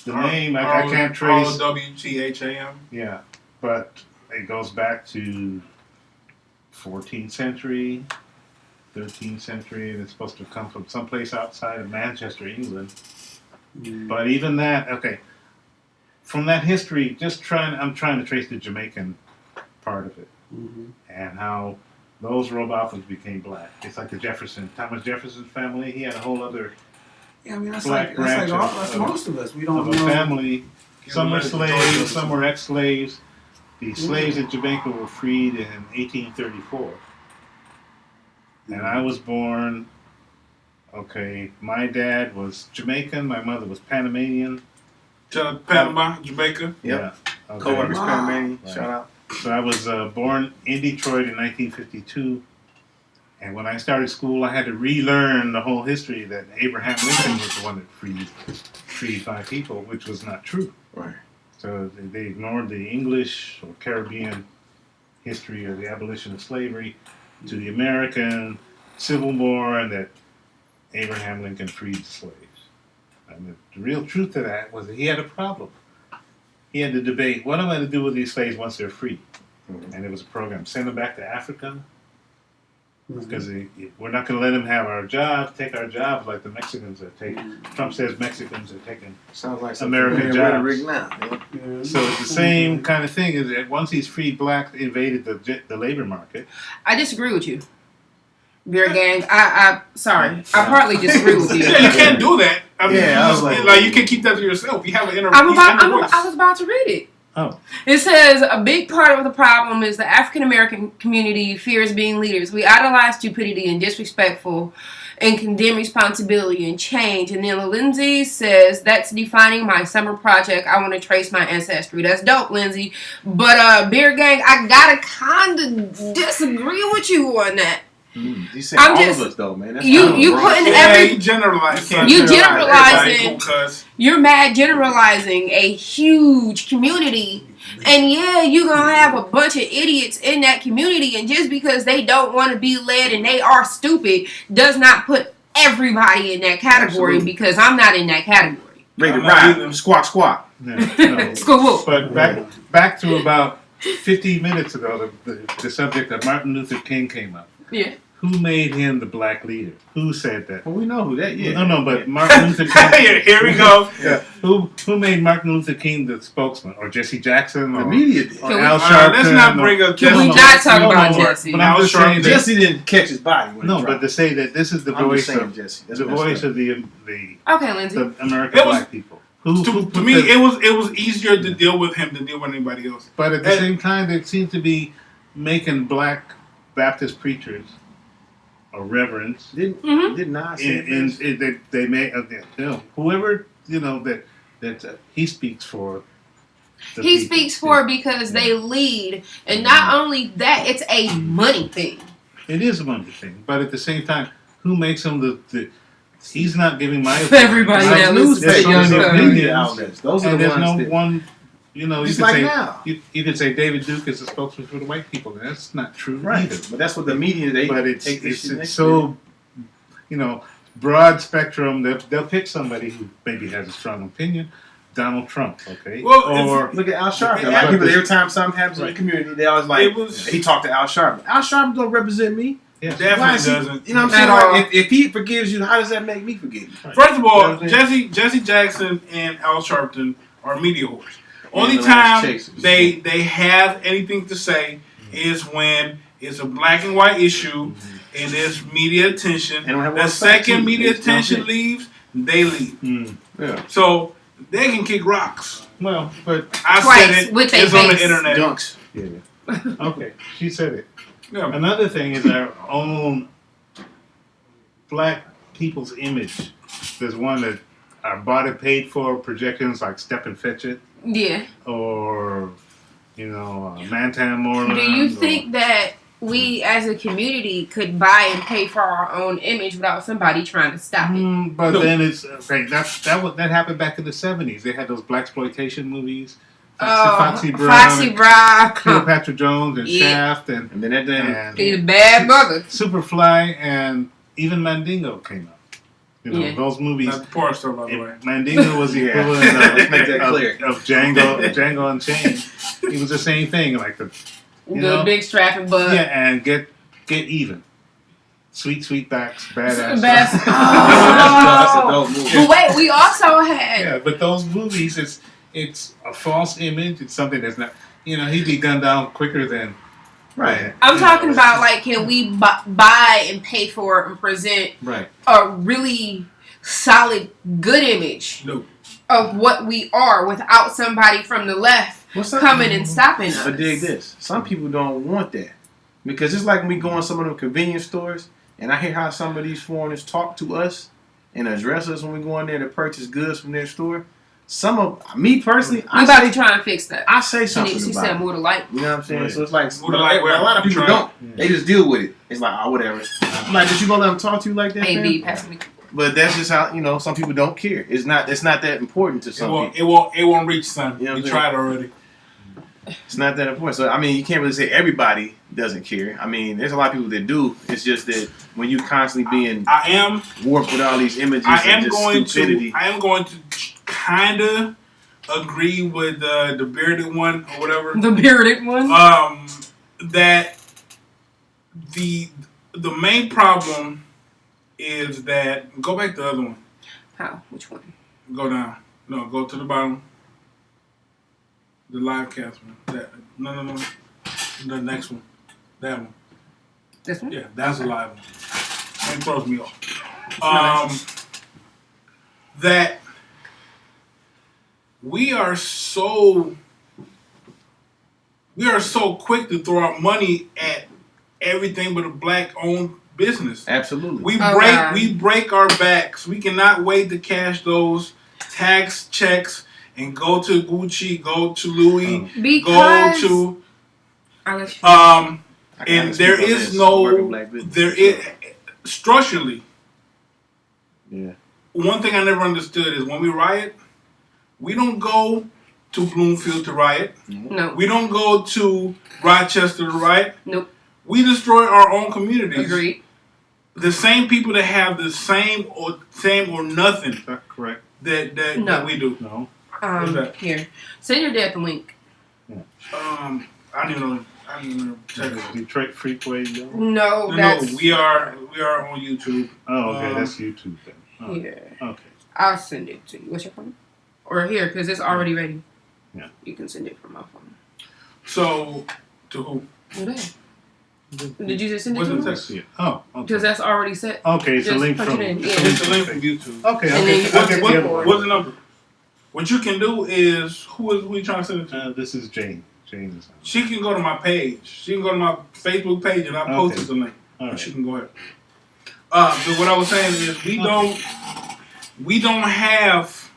The name, I can't trace. ROWTHAM. Yeah, but it goes back to 14th century, 13th century, and it's supposed to come from someplace outside of Manchester, England. But even that, okay, from that history, I'm trying to trace the Jamaican part of it Mm-hmm. and how those Robothams became black. It's like the Thomas Jefferson family. He had a whole other Yeah, I mean that's Black like branch that's of- most of us. We of don't a know. family. Some were Yeah, slaves, some were ex-slaves. The slaves in Jamaica were freed in 1834. And I was born, okay, my dad was Jamaican, my mother was Panamanian. Shout out to Panama, Jamaica. Yep. Yeah. Okay. Co-workers, Wow. Panamanian. Right. Shout out. So I was born in Detroit in 1952. And when I started school, I had to relearn the whole history that Abraham Lincoln was the one that freed my people, which was not true. Right. So they ignored the English or Caribbean history of the abolition of slavery to the American Civil War and that Abraham Lincoln freed the slaves. And the real truth of that was that he had a problem. He had to debate, what am I going to do with these slaves once they're free? Mhm. And there was a program, send them back to Africa, Mhm. because we're not going to let them have our jobs, take our jobs like the Mexicans are taking. Trump says Mexicans are taking. Sounds like some American familiar jobs. rhetoric now. Yeah. Yeah. So it's the same kind of thing. Is that once he's freed blacks, invaded the labor market. I disagree with you. Beer gang, I partly disagree with you. Yeah, you can't do that. I mean, Yeah, I was like, you can keep that to yourself. You have an inner, I voice. was about to read it. Oh. It says a big part of the problem is the African American community fears being leaders. We idolize stupidity and disrespectful and condemn responsibility and change. And then Lindsay says that's defining my summer project. I want to trace my ancestry. That's dope, Lindsay. But beer gang, I gotta kinda disagree with you on that. You said I'm all just- of us though, man. That's you kinda wrong. putting Yeah, every you generalize. You can't you generalize generalizing. Because You're mad generalizing a huge community, and yeah, you're gonna have a bunch of idiots in that community, and just because they don't want to be led and they are stupid does not put everybody in that category. Absolutely. Because I'm not in that category. Ready to I'm not ride. either. Squawk, squawk. No. School. But back to about 15 minutes ago, the subject of Martin Luther King came up. Yeah. Who made him the black leader? Who said that? Well, we know who that. Yeah. No, but Martin Luther King. here we go. Yeah. Who made Martin Luther King the spokesman, or Jesse Jackson, The or media did. or Can we- Al Let's Sharpton? not bring up. Can we no, not talk no, about no, Jesse? But I'm Al just saying that, Jesse didn't catch his body when no, he but dropped. to say that this is the I'm just voice saying, of Jesse. That's the messed voice up. of the Okay, Lindsay. American It was- black people. Who To put me, the- it was easier to deal with him than deal with anybody else. But at the And- same time, they seem to be making black Baptist preachers or reverends, Mhm. Did Nas say this? they may whoever that he speaks for. the He people. speaks for because they lead, and not only that, it's a money thing. It is a money thing, but at the same time, who makes him the he's not giving my opinion. Everybody There's that no listens to newspaper, Young there's no Thug. Media opinions, outlets. Those are and the there's ones no that. one. You Just could like say now. you could say David Duke is a spokesman for the white people. And that's not true Right. either. But that's what the media, they But it's take this shit next so broad spectrum. They'll pick somebody who maybe has a strong opinion. Donald Trump, okay, Well, or Look at Al Sharpton. Yeah, Like but people, this- every time something happens in the Right. community, they always like, It was- he talked to Al Sharpton. Al Sharpton don't represent me. yeah. Why Definitely is he- doesn't. You know what At I'm all. saying? Like, if he forgives you, how does that make me forgive you? First of all, You know what I'm Jesse Jackson and Al Sharpton are media whores. Only the last time chasers. they have anything to say is when it's a black and white issue and there's media attention. They don't have The one fact, second too. media They just jump attention in. leaves, they leave. Mm. Yeah. So they can kick rocks. Well, but I Twice said it. with they It's on the face. internet. Dunks. yeah, okay, she said it. Yeah. Another thing is our own black people's image. There's one that our bought it paid for projections like Step and Fetch It, Yeah. or Mantan Moreland. Do you or- think that we as a community could buy and pay for our own image without somebody trying to stop it? But No. then it's okay. That happened back in the '70s. They had those black exploitation movies Foxy Brown, Foxy and Brown. Cleopatra Jones, and Yeah. Shaft, And then that damn. and He's a bad mother. Superfly, and even Mandingo came out. You know, Yeah. those movies. That's the porn star, by the way. Mandingo was the Yeah. equivalent Let's make that clear. of Django Unchained. It was the same thing, like the The know? big strapping bug. yeah, and get even. Sweet backs, badass. Best. That's Oh. a dope movie. But wait, we also had. Yeah, but those movies, it's a false image. It's something that's not. You know, he'd be gunned down quicker than. Right. I'm you talking know, about like, can we buy and pay for and present Right. a really solid, good image No. of what we are without somebody from the left What's up? coming and stopping us? But dig this. Some people don't want that. Because it's like when we go in some of them convenience stores and I hear how some of these foreigners talk to us and address us when we go in there to purchase goods from their store. Some of me personally, We I about say, to try and fix that. I say something She about said it. more to like. You know what I'm saying? Right. So it's like More to like a where? lot of people Try. don't. Yeah. They just deal with it. It's like, oh, whatever. I'm like, did you gonna let them talk to you like that? Hey, fam? B, pass me. But that's just how some people don't care. It's not that important to some people. It won't reach, son. You know what We I'm tried already. It's not that important. So I mean, you can't really say everybody doesn't care. I mean, there's a lot of people that do. It's just that when you constantly being I am warped with all these images I and am just going stupidity. to kind of agree with the bearded one or whatever. The bearded one. That the main problem is that go back to the other one. How? Which one? Go down. No, go to the bottom. The live cast one. No. The next one. That one. This one? Yeah, that's a live one. It throws me off. That we are so quick to throw out money at everything but a black-owned business. Absolutely. We break our backs. We cannot wait to cash those tax checks and go to Gucci, go to Louis, Because go to I'll let you I can and honestly there speak on is this. no Working black business. there is structurally. Yeah. One thing I never understood is when we riot, we don't go to Bloomfield to riot. No. We don't go to Rochester to riot. Nope. We destroy our own communities. Agreed. The same people that have the same or nothing Is that correct? that we do. No. What's that? Here. Send your dad the link. I don't even know. Check it. Detroit Freeway. Yo? No, No, that's we are on YouTube. Oh, okay, that's YouTube then. Oh, here. okay. I'll send it to you. What's your phone? Or here, because it's already ready. Yeah. You can send it from my phone. So, to who? Your dad. Did you just send it What's to the me? text? Yeah. Oh, okay. Because that's already set. Okay, it's a Just link punch from. it in, yeah. It's a link from YouTube. Okay, And then you okay. go Okay, to the the other board. one. What's the number? What you can do is who you trying to send it to? This is Jane. Jane is on. She can go to my page. She can go to my Facebook page and I posted Okay. the link. All But she right. can go ahead. But what I was saying is we don't have.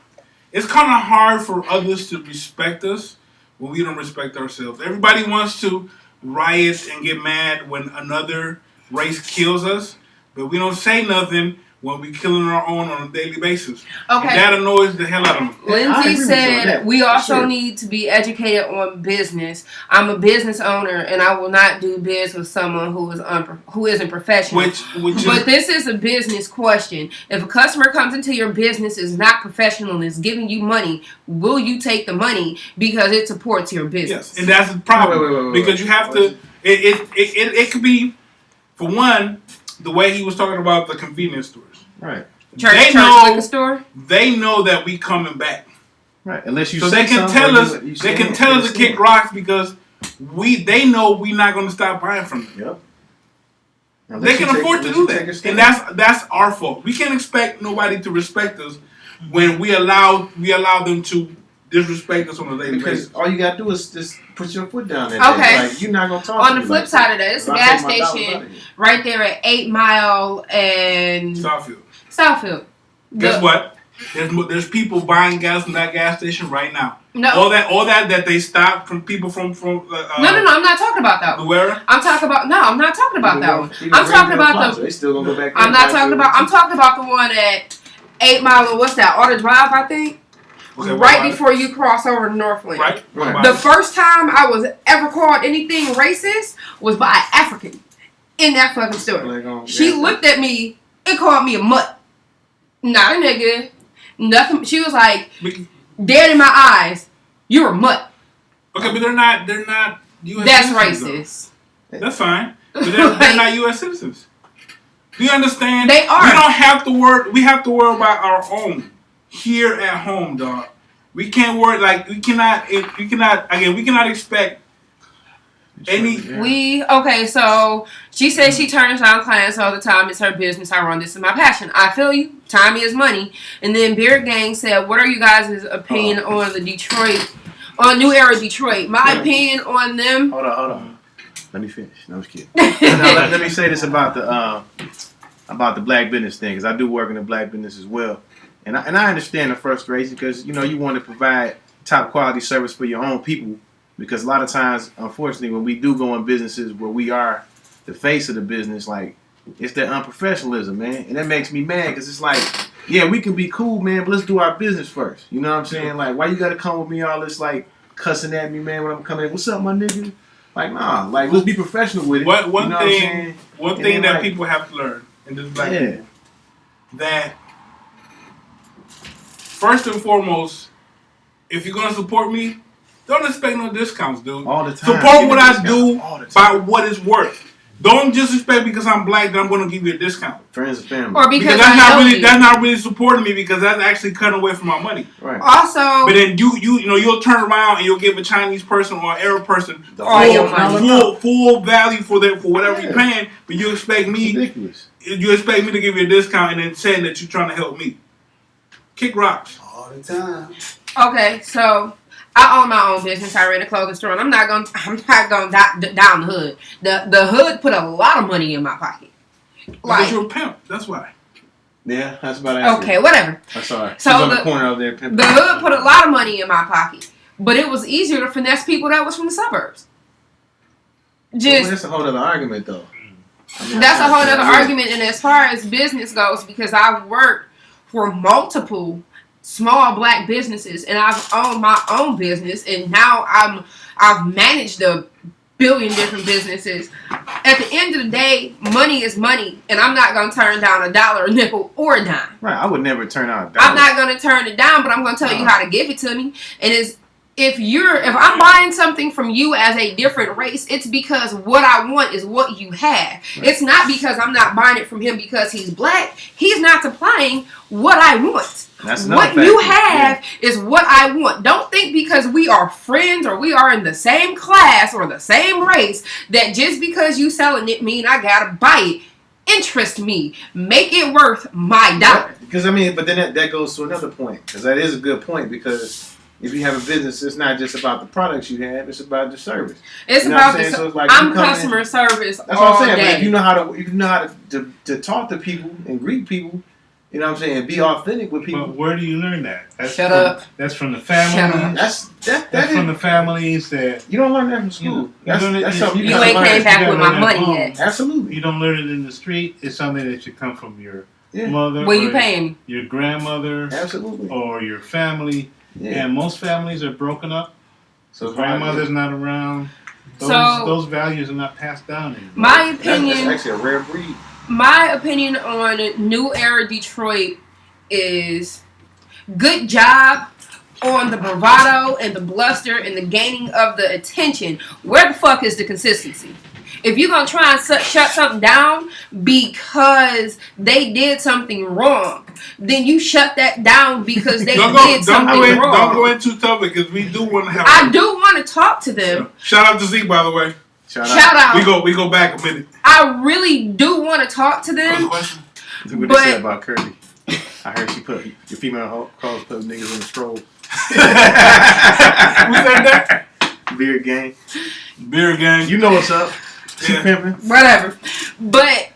It's kind of hard for others to respect us when we don't respect ourselves. Everybody wants to riot and get mad when another race kills us, but we don't say nothing when we killing our own on a daily basis. Okay. And that annoys the hell out of me. I agree Lindsay with you on said that, we for also sure. need to be educated on business. I'm a business owner and I will not do biz with someone who isn't professional. Which But is this is a business question. If a customer comes into your business is not professional and is giving you money, will you take the money because it supports your business? yes, and that's the problem Wait. because you have to. It could be, for one, the way he was talking about the convenience stores. Right. Church know- liquor store. They know that we coming back, Right. Unless you so say they can something tell or us. you They say can it, tell us it's to kick still- rocks because they know we're not going to stop buying from them. Yep. Unless They you can take- afford to unless do you take a that, stand. and that's our fault. We can't expect nobody to respect us when we allow them to disrespect us on a daily Because basis. all you gotta do is just put your foot down there. Okay. Like, you're not gonna talk On to the me flip like side of that, it's a If I gas take my dollars station out of here. right there at 8 Mile and Southfield. Southfield. Guess The- what? There's people buying gas from that gas station right now. No. All that they stopped from people from No, I'm not talking about that one. Where? I'm talking about I'm not talking about that one. Even I'm talking Greenville about Plaza, the. They still gonna go back. I'm not talking about. I'm talking about the one at 8 Mile. Or what's that? Auto Drive, I think. Okay, what right about it? before you cross over to Northland. Right? What Right. about The it? first time I was ever called anything racist was by an African in that fucking store. Like, She looked at me and called me a mutt. Not a nigga. Nothing. She was like, dead in my eyes, you're a mutt. Okay, but they're not U.S. That's citizens, though. racist. That's fine. But they're not U.S. citizens. Do you understand? They are. We don't have to worry. We have to worry about our own here at home, dog. We can't worry like we cannot expect any. Okay, so she says she turns down clients all the time. It's her business. I run. This is my passion. I feel you. Time is money. And then Beard Gang said, what are you guys' opinion on the on New Era Detroit? My opinion on them. Hold on. Let me finish. No, I was kidding. let me say this about the black business thing, because I do work in the black business as well, and I understand the frustration, because you want to provide top quality service for your own people, because a lot of times, unfortunately, when we do go in businesses where we are the face of the business, like, it's that unprofessionalism, man, and that makes me mad, because it's like, yeah, we can be cool, man, but let's do our business first. You know what I'm saying? Like, why you got to come with me all this like cussing at me, man, when I'm coming in? What's up, my nigga? Like, nah, like, let's be professional with it. One You know what I'm saying? thing that like- people have to learn in this black Yeah. people, that first and foremost, if you're gonna support me, don't expect no discounts, dude. All the time. Support Give what a I discount. do All the by time. what it's worth. Don't just expect because I'm black that I'm gonna give you a discount. Friends and family. Or because that's I not know really you. that's not really supporting me, because that's actually cutting away from my money. Right. Also, But then you'll turn around and you'll give a Chinese person or an Arab person All your money. full value for whatever you're Yeah. paying, but you expect me Ridiculous. to give you a discount and then saying that you're trying to help me. Kick rocks. All the time. okay, so I own my own business. I run a clothing store, and I'm not gonna down the hood. The hood put a lot of money in my pocket. Because Like, you're a pimp. That's why. Yeah, that's about accurate. okay, whatever. I'm sorry. So She's on the the- corner over there. pimping. The hood put a lot of money in my pocket, but it was easier to finesse people that was from the suburbs. Well, Just that's a whole other argument, though. I mean, that's a whole other yeah. argument. And as far as business goes, because I've worked for multiple small black businesses, and I've owned my own business, and now I've managed a billion different businesses. At the end of the day, money is money, and I'm not gonna turn down a dollar, a nickel, or a dime. Right, I would never turn out. I'm not gonna turn it down, but I'm gonna tell you how to give it to me. And if I'm buying something from you as a different race, it's because what I want is what you have. Right. It's not because I'm not buying it from him because he's black. He's not supplying what I want. That's another What you factor. have is what I want. Don't think because we are friends or we are in the same class or the same race that just because you selling it mean I gotta buy it. Interest me. Make it worth my dollar. Because but then that goes to another point. Because that is a good point. Because if you have a business, it's not just about the products you have; it's about the service. It's You know what about I'm saying? So it's like I'm you come in- customer service That's all what I'm saying. day. But if you know how to talk to people and greet people, you know what I'm saying, and be authentic with people. But where do you learn that? That's Shut from, up. That's from the Shut family. up. That's from the families that You don't learn that from school. You That's learn it- something You gotta ain't learn. came back You with gotta my learn at money home. yet. Absolutely. you don't learn it in the street. It's something that should come from your Yeah. mother, When you or paying me. your grandmother, Absolutely. or your family. Yeah. And most families are broken up. So Grandmother's not around. So- Those values are not passed down anymore. My That's opinion actually a rare breed. My opinion on New Era Detroit is good job on the bravado and the bluster and the gaining of the attention. Where the fuck is the consistency? If you're gonna try and shut something down because they did something wrong, then you shut that down because they did something wrong. Don't go into tough because we do want to have. I do want to talk to them. Shout out to Zeke, by the way. Shout Shout out. We go back a minute. I really do want to talk to them. Question? What But- they said about Kirby. I heard she put your female calls put niggas in the stroll. Who said that? Beard gang. Beer gang. You know what's up. She Yeah. pimping. Whatever. But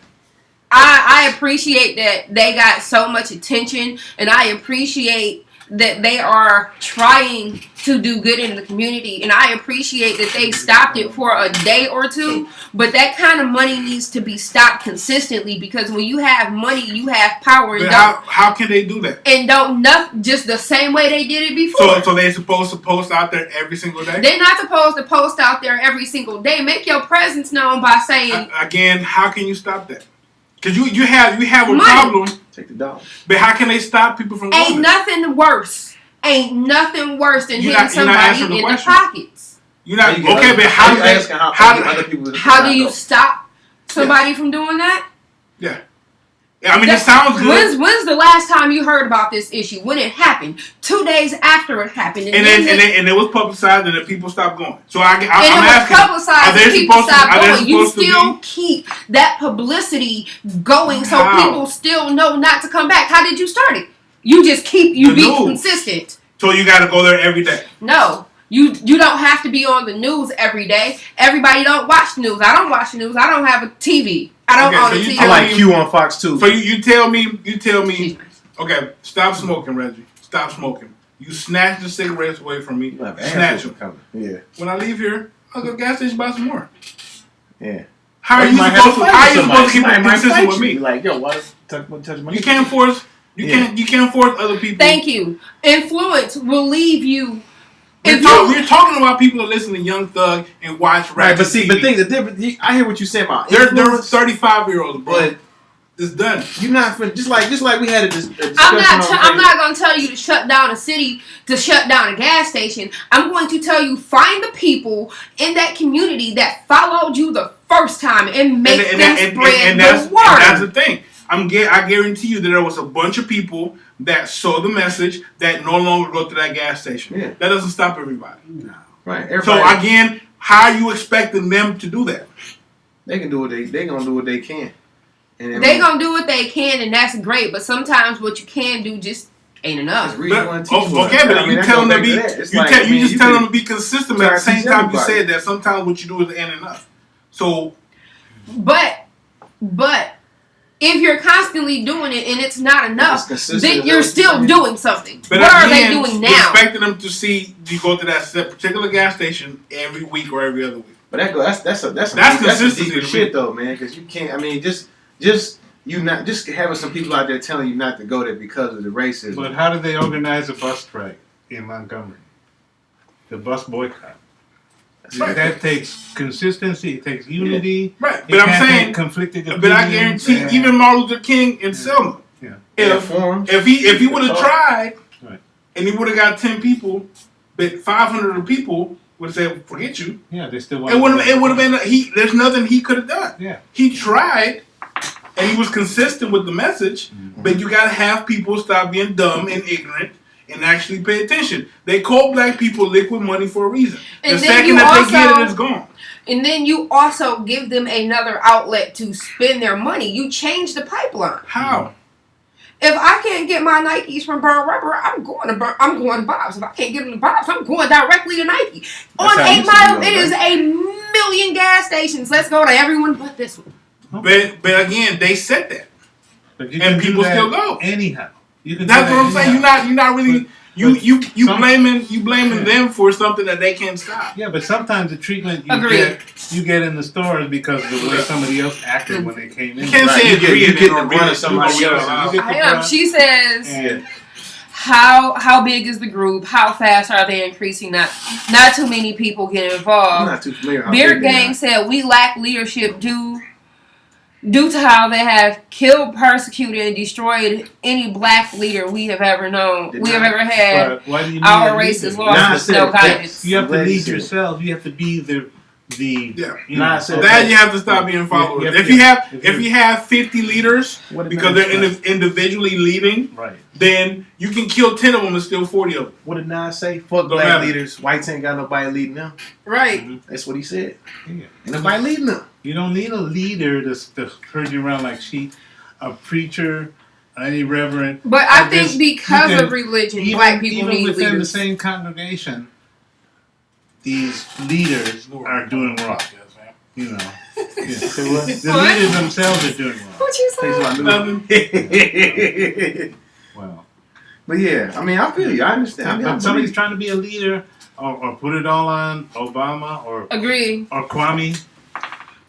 I appreciate that they got so much attention, and I appreciate that they are trying to do good in the community, and I appreciate that they stopped it for a day or two. But that kind of money needs to be stopped consistently, because when you have money, you have power, and But don't how can they do that? and don't just the same way they did it before. So they're supposed to post out there every single day? They're not supposed to post out there every single day. Make your presence known by saying, Again, how can you stop that? Because you have a Money. problem, Take the dog. but how can they stop people from ain't going there? nothing worse. Ain't nothing worse than You're hitting not answering somebody the in the question. pockets. You're not You get okay, other- but how you do they? asking How do other people? How do you stop somebody from doing that? Yeah. I mean, it sounds good. When's the last time you heard about this issue? When it happened? 2 days after it happened. And it was publicized, and the people stopped going. So I'm it asking, was publicized are they and people supposed to- stopped are they going. You supposed to still be- keep that publicity going so How? people still know not to come back. How did you start it? You just keep, The be news. consistent. so you got to go there every day. No. You don't have to be on the news every day. Everybody don't watch the news. I don't watch the news. I don't have a TV. I don't Okay, own so a you TV. tell I like Q on Fox 2. So you tell me, okay, stop smoking, Reggie. Stop smoking. You snatch the cigarettes away from me. You have Snatch assholes them. coming. Yeah, When I leave here, I'll go to the gas station buy some more. yeah. How are Or you might supposed to? have How are fight you with supposed to keep somebody. it Somebody might consistent with fight you. me? Like, yo, why touch my You can't force. Yeah. You can't force other people. Thank you. Influence will leave you. We're, If talk, you we're talking about people that listen to Young Thug and watch rap. Right, but see, TV. the thing, the difference. I hear what you're saying about They're influence, 35-year-olds, bro. but It's done. you're not finna, just like we had a discussion. I'm not going to tell you to shut down a city, to shut down a gas station. I'm going to tell you, find the people in that community that followed you the first time and make them spread that's, the word. and that's the thing. I guarantee you that there was a bunch of people that saw the message that no longer go to that gas station. Yeah. That doesn't stop everybody. No. Right. So Everybody, again, how are you expecting them to do that? they can do what they gonna do what they can. And They going to do what they can, and that's great. But sometimes what you can do just ain't enough. But, Okay, but you tell them to be. You just tell them to be consistent. But at the same time, you said that sometimes what you do is ain't enough. So But if you're constantly doing it and it's not enough, then you're still doing something. But what are they again, doing now? Expecting them to see you go to that particular gas station every week or every other week. But that's consistency deeper to me. shit though, man. Because you can't. I mean, just you not just having some people out there telling you not to go there because of the racism. But how did they organize a bus strike in Montgomery? The bus boycott. Right. That takes consistency. It takes unity. Right, It but I'm can't saying, take conflicting but I opinions guarantee, and- even Martin Luther King in Selma, Yeah. if he would have tried, Right. and he would have got 10 people, but 500 of the people would have said, "Forget you." Yeah, they still It would have been there's nothing he could have done. Yeah. He tried, and he was consistent with the message. But you gotta have people stop being dumb and ignorant and actually pay attention. They call black people liquid money for a reason. And The then second you that they also- get it, it's gone. And then you also give them another outlet to spend their money. You change the pipeline. How? If I can't get my Nikes from Burn Rubber, I'm going to Bob's. If I can't get them to Bob's, I'm going directly to Nike. That's On how 8 you should Mile, do it it, is a million gas stations. Let's go to everyone but this one. But again, they said that. But you and can do people that still go. anyhow. You can. That's do what I'm that saying. anyhow. You're not really. But You some- blaming them for something that they can't stop. Yeah, but sometimes the treatment Agreed. you get in the stores because of the way somebody else acted when they came in. You can't Right, say you get- agree you and get then the agree run of to somebody do else. it. You get I the am. brunt. She says, And how big is the group? How fast are they increasing? Not too many people get I'm involved. not too familiar. How Beard big they Gang are. said we lack leadership due to how they have killed, persecuted, and destroyed any black leader we have ever known. Did We have not- ever had. but why do you need Our a race leader? is lost Nah, with said no it. guidance. You have to Glad you lead said it. yourself. You have to be the Yeah. you Nah, I know, said That you have to stop being followers. Yeah, If yeah. you have 50 leaders What did because Nas they're say? individually leading, right. then you can kill 10 of them and still 40 of them. What did Nas say? Fuck Don't black matter. leaders. Whites ain't got nobody leading them. Right. That's what he said. Yeah. Ain't nobody leading them. You don't need a leader to herd you around like sheep. A preacher, any reverend. But I Or think just- because you can- of religion, black people even need within leaders. the same congregation, these leaders are doing wrong. You know, yeah. Say what? The What? leaders themselves are doing wrong. What you Say say? something. Well, But yeah, I mean, I feel you. I understand. I mean, I But somebody's believe- trying to be a leader or put it all on Obama or Agree. Kwame.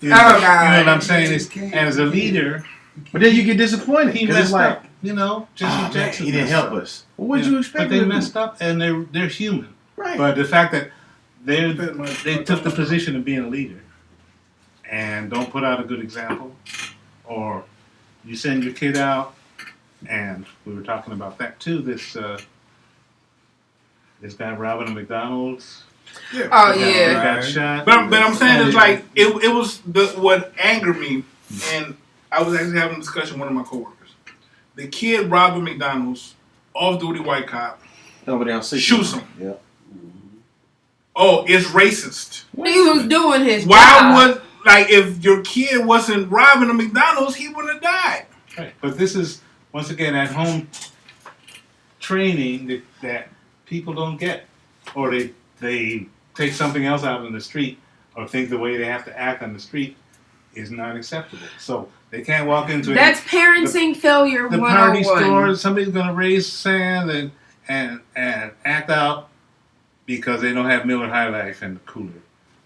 You Oh, know, God. You know what I'm saying? Is as a leader, but then you get disappointed he because it's messed like, up. You know, Jesse oh, man, Jackson. he didn't messed help up. us. Well, what did Yeah. you expect? But they him to messed do? up, and they're human. Right. But the fact that they took the position of being a leader and don't put out a good example, or you send your kid out, and we were talking about that too. This guy robbing a McDonald's. Oh He yeah. got shot. But I'm saying it's like it was what angered me, and I was actually having a discussion with one of my coworkers. The kid robbing McDonald's, off-duty white cop, Over there on 60. shoots him. Yeah. Oh, it's racist. He was doing his Why job. would if your kid wasn't robbing a McDonald's, he wouldn't have died. Right. But this is once again at home training that people don't get, or they take something else out on the street, or think the way they have to act on the street is not acceptable. So they can't walk into That's parenting failure the party 101. store. Somebody's gonna raise sand and act out because they don't have Miller High Life in the cooler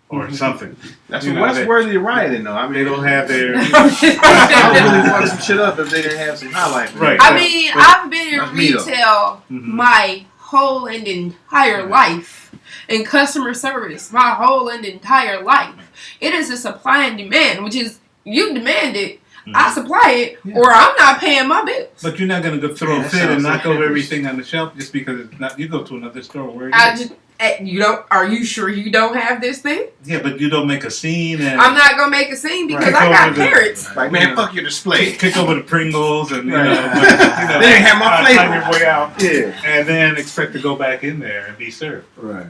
or something. That's You know, what's they- worthy of rioting, though. I mean, They don't have their I would really fuck some shit up if they didn't have some highlight. Right. I mean, I've been in That's me, though. retail Mhm. my whole and entire life. In customer service, my whole and entire life. It is a supply and demand, which is you demand it, I supply it, Yeah. or I'm not paying my bills. But you're not gonna go throw Yeah, a that fit and sounds knock like over hippies. everything on the shelf just because it's not. You go to another store where it I is. just, you don't. Are you sure you don't have this thing? Yeah, but you don't make a scene and I'm not gonna make a scene because Right. I got Over the- parents. Like, man, fuck your display. kick over the Pringles and Right. you know, They didn't have my flavor. on your way out, Yeah. and then expect to go back in there and be served. Right.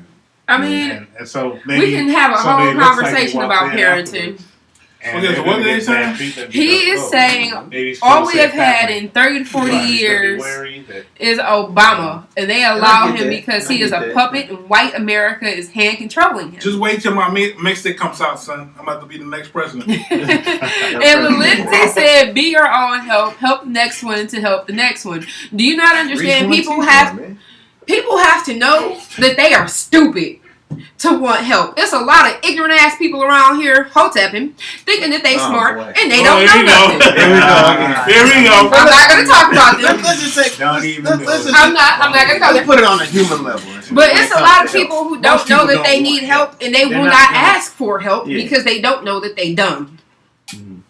I mean, and so maybe we can have a somebody whole looks like he conversation walked about in parenting. afterwards, and Okay, so they're what gonna did get they say? bad treatment He because, is saying maybe he's all supposed we to have say had family. in 30 to 40 Right, he's gonna be years wary that- is Obama, and they I allow get him that. because I he is get a that. puppet, and white America is hand controlling him. Just wait till my mixtape comes out, son. I'm about to be the next president. And when Lindsay said, "Be your own help the next one to help the next one," do you not understand? People have to know that they are stupid to want help. There's a lot of ignorant ass people around here, hotepping, thinking that they Oh, smart boy. and they Oh, don't here we know go. nothing. Here we go. Here we go. I'm not gonna talk about them. Let's just say, Don't let's, even let's, do let's it. just, I'm not gonna go let's there. put it on a human level. But it's a lot of people who don't Most know people that they don't need want help, and they They're will not not gonna- ask for help Yeah. because they don't know that they dumb.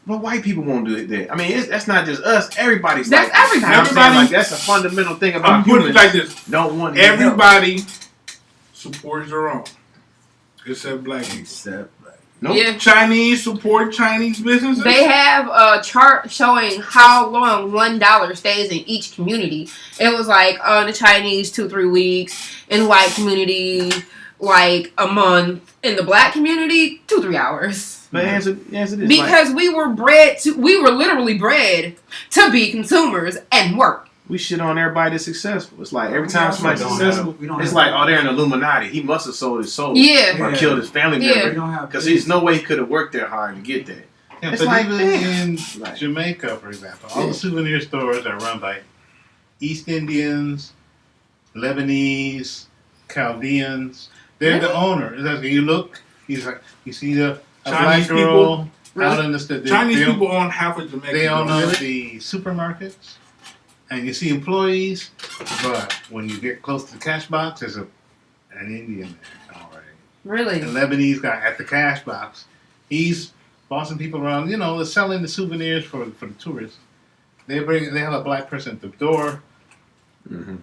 But white people won't do it there. I mean, that's not just us. Everybody's That's like that. everybody. You know what I'm saying? Everybody- Like, that's a fundamental thing about I'm putting it humans. like this. Don't want to get help. Everybody supports their own, except black people. Except, Nope. Yeah. Chinese support Chinese businesses. They have a chart showing how long $1 stays in each community. It was like on the Chinese 2-3 weeks, in white community like a month, in the black community 2-3 hours. But answer this. Because we were literally bred to be consumers and work. We shit on everybody that's successful. It's like every time We somebody's don't successful, have- we don't it's have- like, oh, they're an Illuminati. He must have sold his soul. Yeah. Or killed his family Yeah. member. we don't have Because there's no way he could have worked that hard to get there. Yeah, It's but like, even man. in Like- Jamaica, for example, all the souvenir stores are run by East Indians, Lebanese, Chaldeans. They're the owners. It's like you look, he's like you see a Chinese black girl out in the Chinese they, people own half of Jamaica. They own Really? the supermarkets, and you see employees, but when you get close to the cash box, there's an Indian there already. Really? The Lebanese guy at the cash box, he's bossing people around. You know, selling the souvenirs for the tourists. They have a black person at the door, Mm-hmm.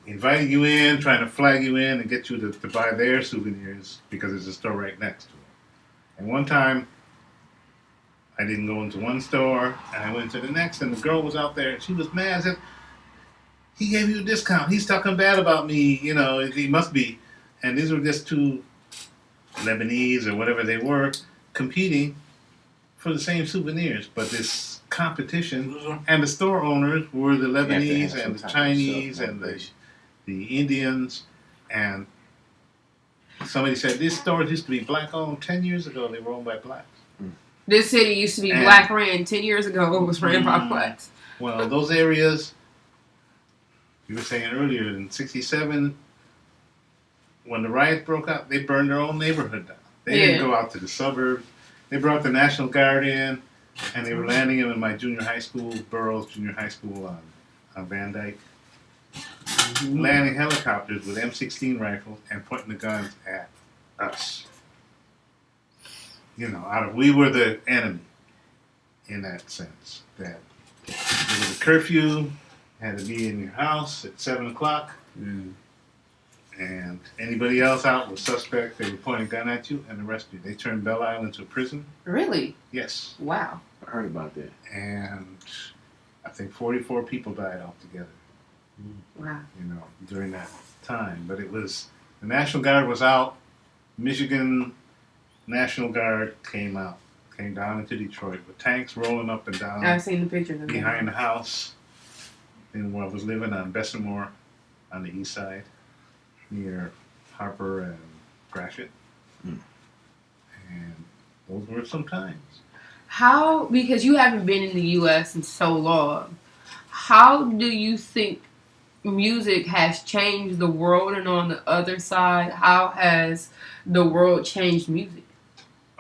inviting you in, trying to flag you in, and get you to buy their souvenirs because there's a store right next to it. And one time, I didn't go into one store, and I went to the next, and the girl was out there, and she was mad. Said, "He gave you a discount. He's talking bad about me. You know, he must be." And these were just two Lebanese or whatever they were competing for the same souvenirs, but this competition, and the store owners were the Lebanese and the Chinese and the Indians, and somebody said these stores used to be black owned 10 years ago. They were owned by blacks. This city used to be And- black ran 10 years ago. It was ran by Mm. blacks. Well, those areas, you were saying earlier, in '67, when the riot broke out, they burned their own neighborhood down. They didn't go out to the suburbs. They brought the National Guard in, and they were landing them in my junior high school, Burroughs Junior High School on Van Dyke. Landing helicopters with M16 rifles and pointing the guns at us. You know, we were the enemy in that sense. That there was a curfew, had to be in your house at 7 o'clock, and anybody else out was suspect. They would point a gun at you and arrest you. They turned Belle Island into a prison. Really? Yes. Wow. I heard about that. And I think 44 people died altogether. Wow. You know, during that time. But it was, the National Guard was out. Michigan National Guard came down into Detroit with tanks rolling up and down I've seen the pictures of behind the house. And where I was living on Bessemer on the east side, near Harper and Gratiot. And those were some times. How, because you haven't been in the U.S. in so long, how do you think music has changed the world? And on the other side, how has the world changed music?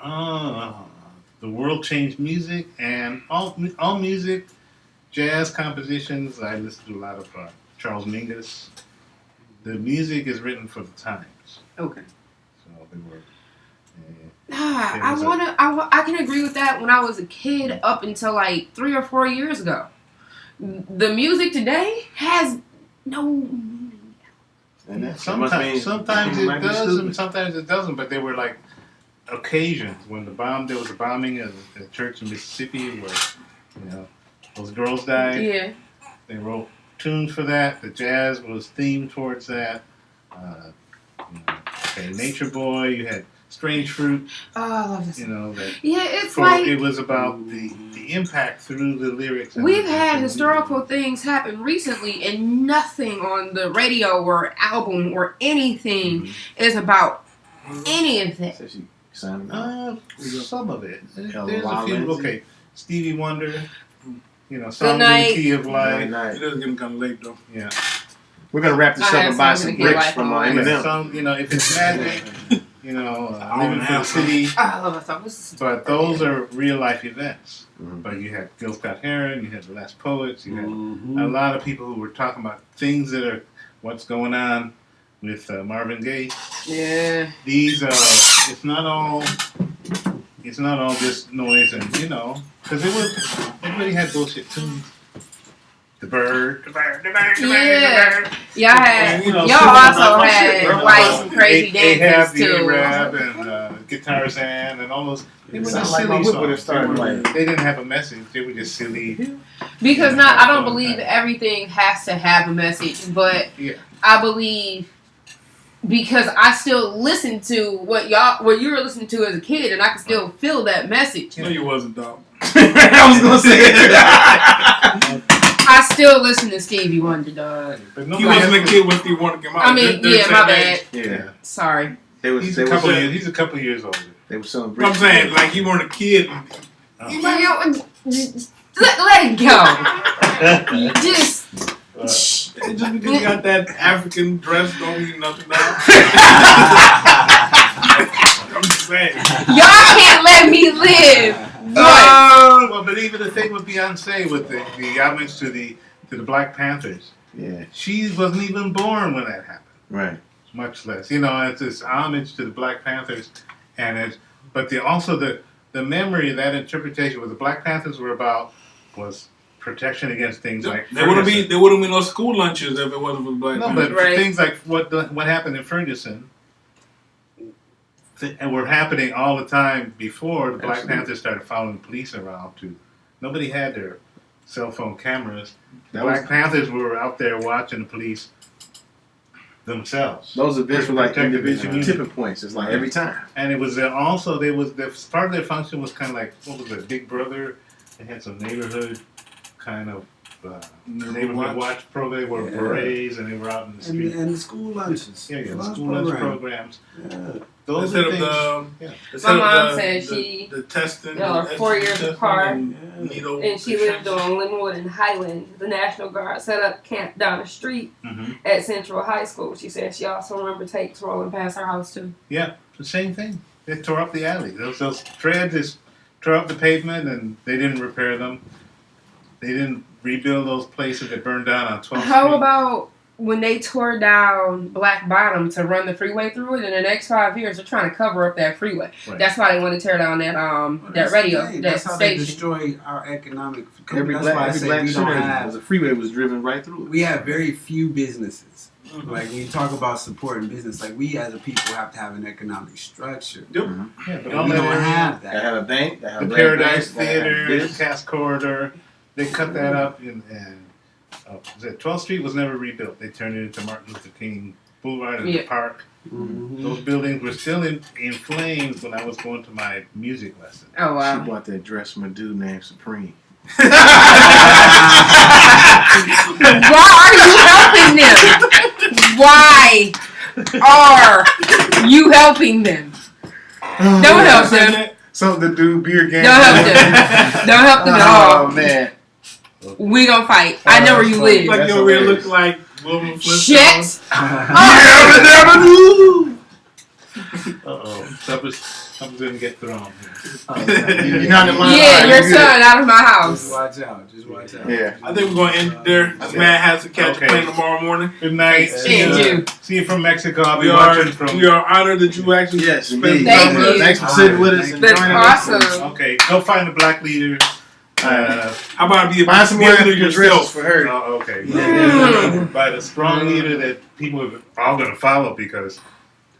The world changed music, and all music, jazz compositions. I listen to a lot of Charles Mingus. The music is written for the times. Okay. So they were. I can agree with that. When I was a kid, up until like 3 or 4 years ago, the music today has no. And that Sometimes it does, and sometimes it doesn't. But they were like occasions when there was a bombing at a church in Mississippi where those girls died. Yeah. They wrote tunes for that. The jazz was themed towards that. Nature Boy. You had Strange Fruit. Oh, I love this. It was about the impact through the lyrics. We've had historical things happen recently, and nothing on the radio or album or anything is about any of that. Some of it. There's a Wild few. Lindsay. Okay, Stevie Wonder. Song Good in night. the Key of Life. Good night. It does get kind of late though. Yeah. We're gonna wrap this up and buy some bricks from Eminem. Some, if it's magic, living for the city. I love that song. But those are real life events. Mhm. But you had Gil Scott Heron, you had the Last Poets, you had a lot of people who were talking about things that are what's going on with Marvin Gaye. Yeah. These it's not all just noise and because everybody had bullshit tunes. The bird. Yeah. Y'all had, And, y'all also had white and crazy Ahab, dances too. Arab, and Guitarzan, and all those. They were Sound just like my silly whip would have songs. started like. They didn't have a message. They were just silly. Because I don't believe everything has to have a message, but Yeah. I believe because I still listen to what you were listening to as a kid, and I can still feel that message. No, you wasn't, dog. I was gonna say it. I still listen to Stevie Wonder, dog. But He nobody wasn't a has- kid when Stevie Wonder came out. I mean, They're yeah, the my same bad. age. Yeah, Sorry. He's a couple years older. They were selling I'm bricks. saying, like, you weren't a kid. You know, let it go. Just. Just because you got that African dress don't mean nothing now. I'm just saying. Y'all can't let me live. Well, but even the thing with Beyonce, with the homage to the Black Panthers, Yeah, she wasn't even born when that happened. right. Much less, it's this homage to the Black Panthers, but the memory, that interpretation, what the Black Panthers were about was protection against things like There wouldn't Ferguson. be no school lunches if it wasn't for Black No, Panthers. but Right. things like what happened in Ferguson, and were happening all the time before the Black Absolutely. Panthers started following the police around too. Nobody had their cell phone cameras. The That Black was- Panthers were out there watching the police themselves. Those events were like Protected individual the tipping points. It's like every time. And it was also part of their function was kind of like, what was it, Big Brother? They had some neighborhood kind of the neighborhood watch program. They were berets and they were out in the street. And the school lunches. Yeah, the Lunch school lunch program. programs. Yeah. Those Instead are of things. the, Yeah. instead My mom of the, said the, she- the testing, y'all are the 4 STD years testing apart. and needle And she lived on Linwood and Highland. The National Guard set up camp down the street Mm-hmm. at Central High School. She said she also remember tapes rolling past her house too. Yeah, the same thing. They tore up the alley. Those treads just tore up the pavement and they didn't repair them. They didn't rebuild those places that burned down on 12th How Street. about when they tore down Black Bottom to run the freeway through it? In the next 5 years, they're trying to cover up that freeway. Right. That's why they want to tear down that that That's radio, the thing. that That's how they station. destroy our economic. Every That's why I black say we don't center have. was a freeway was driven right through it. We have very few businesses. Mhm. Like when you talk about supporting business, like we as a people have to have an economic structure. Yeah, but And all we that don't area, have They that. have a bank. They have the a black Paradise bank, they have Theater, this. the Cass Corridor, they cut that up and 12th Street was never rebuilt. They turned it into Martin Luther King Boulevard and Yeah. the park. Mhm. Those buildings were still in flames when I was going to my music lesson. Oh She wow! bought that dress from a dude named Supreme. Why are you helping them? Why are you helping them? Don't help them. So the dude beer gang. Don't help them. Don't help them at all. Oh man. We gonna fight. I know where you live. Like That's you over here hilarious. look like Wilma Shit! Flintstone. Uh-oh. Something's gonna get thrown. You're not in my Yeah, eye, your you're son out of my Just house. watch out. Just watch out. Yeah. I think we're gonna end it there. This man has to catch a Okay. plane tomorrow morning. Good night. And you. See you from Mexico. I'll be We are watching from. honored that you actually Yes, spent indeed. Thank time with you. us. Thanks for sitting with us and That's joining us. awesome. Okay, go find a black leader. How about be a Find some more leader African dresses yourself? for her. Oh, okay. Mm. By the strong leader that people are all going to follow because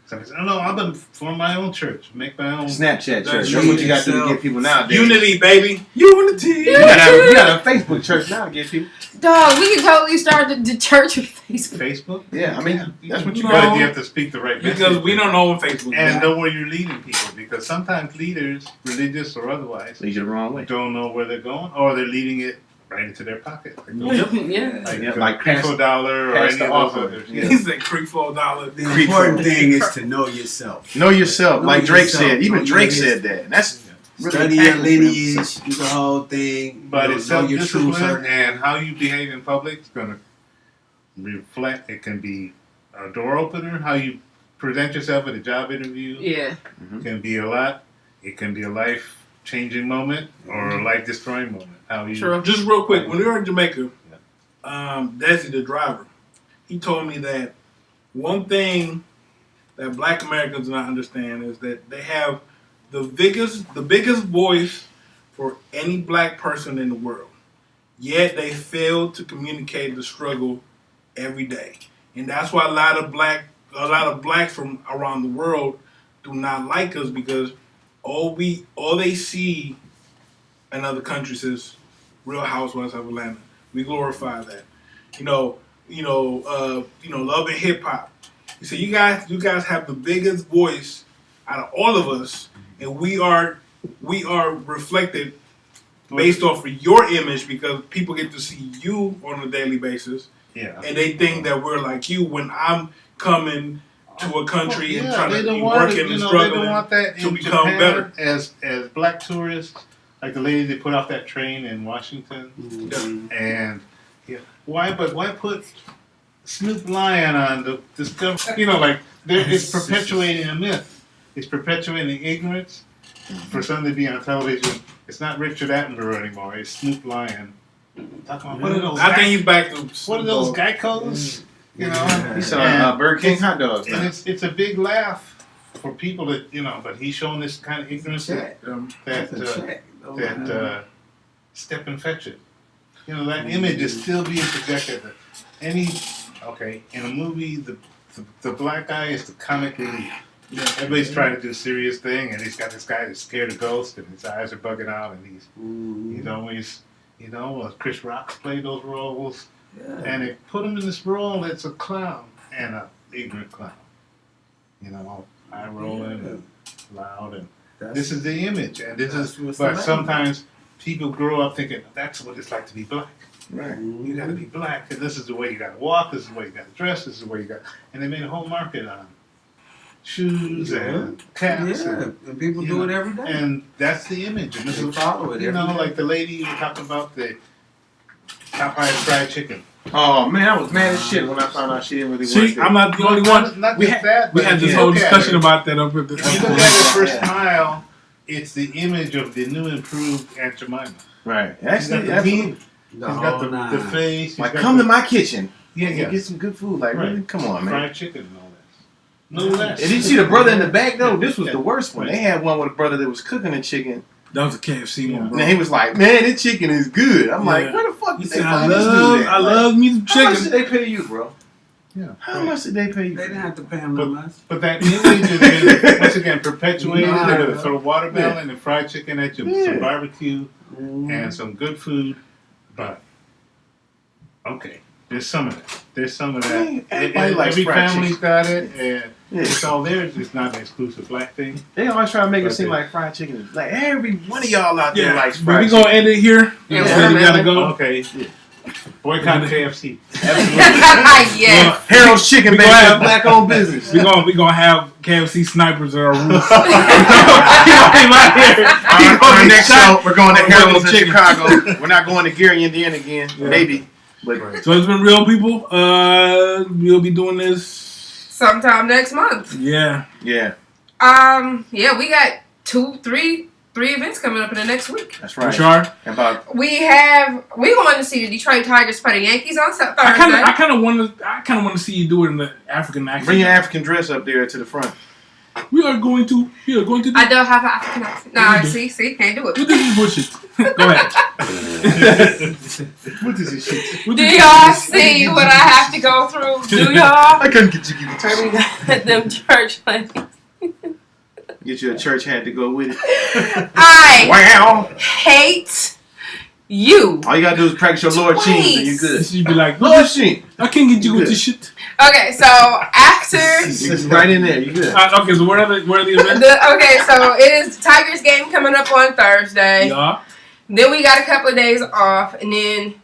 somebody says, "Oh no, I'm going to form my own church, make my own." Snapchat That's church. true. That's what you got to do to get people nowadays. Unity, baby. Unity. You got a Facebook church now to get people. Dog, we can totally start the church with Facebook. Facebook. Yeah, I mean, that's what you No. But you have to speak the right message. Because we don't know on Facebook. and know where you're leading people. Because sometimes leaders, religious or otherwise, leads you the wrong way. don't know where they're going, or they're leading it right into their pocket. Yeah. Like, Yeah, like like pass- Creflo Dollar or pass any the of those offering. others. Yeah. He said $3 $4. The important thing is to know yourself. Know yourself, Know like Drake yourself. said. Even Know Drake your said that. And that's really Study your impactful for them. lineage, do the whole thing. But you it's know your true self-discipline circle. and how you behave in public is going to reflect. It can be a door opener, how you present yourself at a job interview. Yeah. It can be a lot. It can be a life-changing moment or a life-destroying moment. How you True. Just real quick, when we were in Jamaica, Desi, the driver, he told me that one thing that Black Americans do not understand is that they have the biggest voice for any Black person in the world. Yet they fail to communicate the struggle every day, and that's why a lot of Blacks from around the world do not like us because all they see in other countries is Real Housewives of Atlanta. We glorify that. Love and hip hop. You see, you guys have the biggest voice out of all of us, and we are reflected based off of your image because people get to see you on a daily basis, yeah. and they think that we're like you. When I'm coming to a country and Yeah, trying they to don't be want working it, and They don't struggling want that to in become Japan better. as Black tourists, like the lady they put off that train in Washington. Mhm. And why put Snoop Lion on the Discovery? It's perpetuating a myth. It's perpetuating ignorance. For something to be on television, it's not Richard Attenborough anymore. It's Snoop Lion. Talking about what are those? I think he's back to what are those Geicos? He saw Burger King hot dogs And now. it's a big laugh for people that but he's showing this kind of ignorance that That's a that check. Oh, step and fetch it. That image is still being projected. In a movie, the black guy is the comic relief. Everybody's trying to do a serious thing, and he's got this guy that's scared of ghosts, and his eyes are bugging out, and he's always, Chris Rock's played those roles, and they put him in this role that's a clown and an ignorant clown. Eye rolling and loud, and this is the image, and this is. But sometimes people grow up thinking that's what it's like to be black. Right. You got to be black, and this is the way you got to walk. This is the way you got to dress. This is the way you got. And they made a whole market on shoes and caps. Yeah, and people do it every day. And that's the image. And this They is, follow it you every know, day. like the lady you were talking about, the Popeye fried chicken. Oh man, I was mad as shit when I found out she didn't really work See, there. I'm not the only one. Not We just had, that, we but had if this you whole look at discussion it- about that up at the. If you look at it for Yeah. Smile, it's the image of the new improved Aunt Jemima. Right. She's got Actually, the absolutely. teeth, she's got the face. she's Like, got come the, to my kitchen. Yeah, and yeah. Get some good food. Like, Right. really? Come on, man. Fried chicken and all that. No less. And did you see the brother in the back though? This was the worst one. They had one with a brother that was cooking the chicken, That was a KFC one, bro. and he was like, "Man, this chicken is good." I'm like, Yeah. "Where the fuck He did said, they I find this dude love, at?" I Like, love me some How much did chicken. they pay you, bro? Yeah. How much did they pay you? They didn't have to pay him But- no much. But that image has been, once again, perpetuated. Nah. They're going to throw watermelon and fried chicken at you, Yeah. some barbecue, Mm. and some good food. But, okay, there's some of that. There's some of that. Hey, everybody likes Every fried family's chicken. got it, and Yeah. it's all theirs. It's not an exclusive black thing. They always try to make it But seem they- like fried chicken is like every one of y'all out there Yeah, likes but fried we chicken. gonna end it here. Yeah, So we gotta go. Okay. Boycott KFC. Yes. Harold's Chicken, We baby, gonna is have- black owned business. We gonna have KFC snipers at our roof. Our next show, we're going to Or Harold's in chicken. Chicago. We're not going to Gary, Indiana again. Yeah. Maybe. But So it's been real, people. We'll be doing this. Sometime next month. Yeah. yeah, Yeah, we got three events coming up in the next week. that's Right. right. About We going to see the Detroit Tigers play the Yankees on Thursday. I kind of want to see you do it in the African accent. bring your African dress up there to the front. We are going to do. I don't have an African accent. Nah, see, can't do it. What this is bullshit. Go ahead. What is this shit? What Do this y'all is- see what I have to go through? Do y'all? I couldn't get you. We got them church things. Get you a church hat to go with it. I Wow! hate you. All you gotta do is practice your Lord Jeans and you're good. She'd be like, Lord Jeans. I can't get you with this shit. Okay, so after It's right in there. You good? Okay, so where are the events? okay, so it is the Tigers game coming up on Thursday. Yeah. Then we got a couple of days off, and then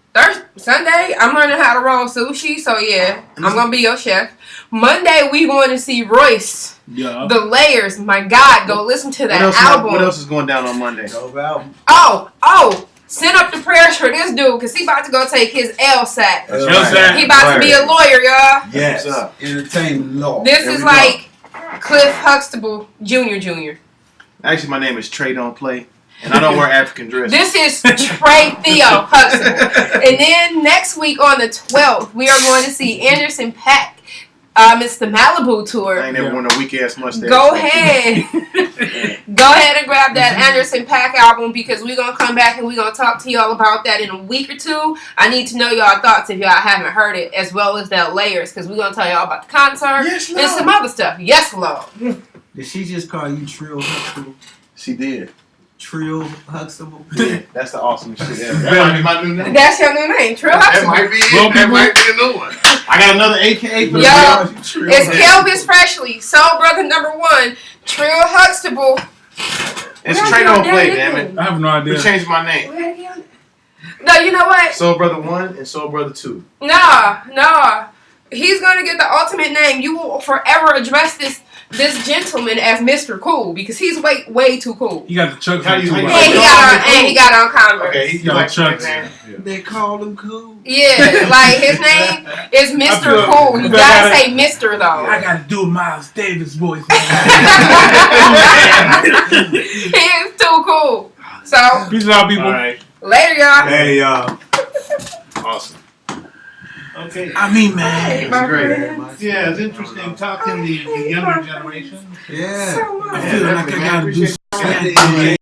Sunday I'm learning how to roll sushi. So yeah, I'm gonna be your chef. Monday we going to see Royce, Yeah. The Layers. My God, go listen to that album. What else is going down on Monday? Dope album. Oh, send up the prayers for this dude, cause he about to go take his LSAT. That's right. He about to be a lawyer, y'all. Yes. What's up? Entertainment law. This There is we like Cliff Huxtable Jr. Actually, my name is Trey Don't Play, and I don't wear African dress. This is Trey Theo Huxtable. And then next week on the 12th, we are going to see Anderson Paak. It's the Malibu tour. I ain't never worn a weak ass mustache. Go ahead. Go ahead and grab that Anderson Paak album because we're going to come back and we're going to talk to y'all about that in a week or two. I need to know y'all thoughts if y'all haven't heard it, as well as that Layers, because we're going to tell y'all about the concert Yes, and Lord. some other stuff. Yes, Lord. Did she just call you Trill Huxtable? She did. Trill Huxtable? Yeah, that's the awesome shit ever. That might be my new name. That's your new name, Trill That Huxtable. might be Well, it. That might be a new one. I got another AKA for the Yo, Trill. It's Kelvis Freshly, Soul Brother #1, Trill Huxtable. It's Trey Don't Play, damn it. I have no We idea. changed my name. No, you know what? Soul Brother 1 and Soul Brother 2. Nah. He's gonna get the ultimate name. You will forever address this gentleman as Mr. Cool because he's way too cool. He got the Chuck How do you- too. how you- right? And he got on Converse. Okay, he's Yeah, like Chucks. man. They called him cool. Yeah, like his name is Mr. feel- Cool. You I gotta gotta- say Mr. though. I gotta do Miles Davis voice. He is too cool. So Peace out, people. All right. later, y'all. Hey, y'all. Awesome. Okay. I mean, man. Hey, It's my great. friend. Yeah, it's interesting talking to the younger generation. Yeah. So much. I feel like I gotta do Appreciate something.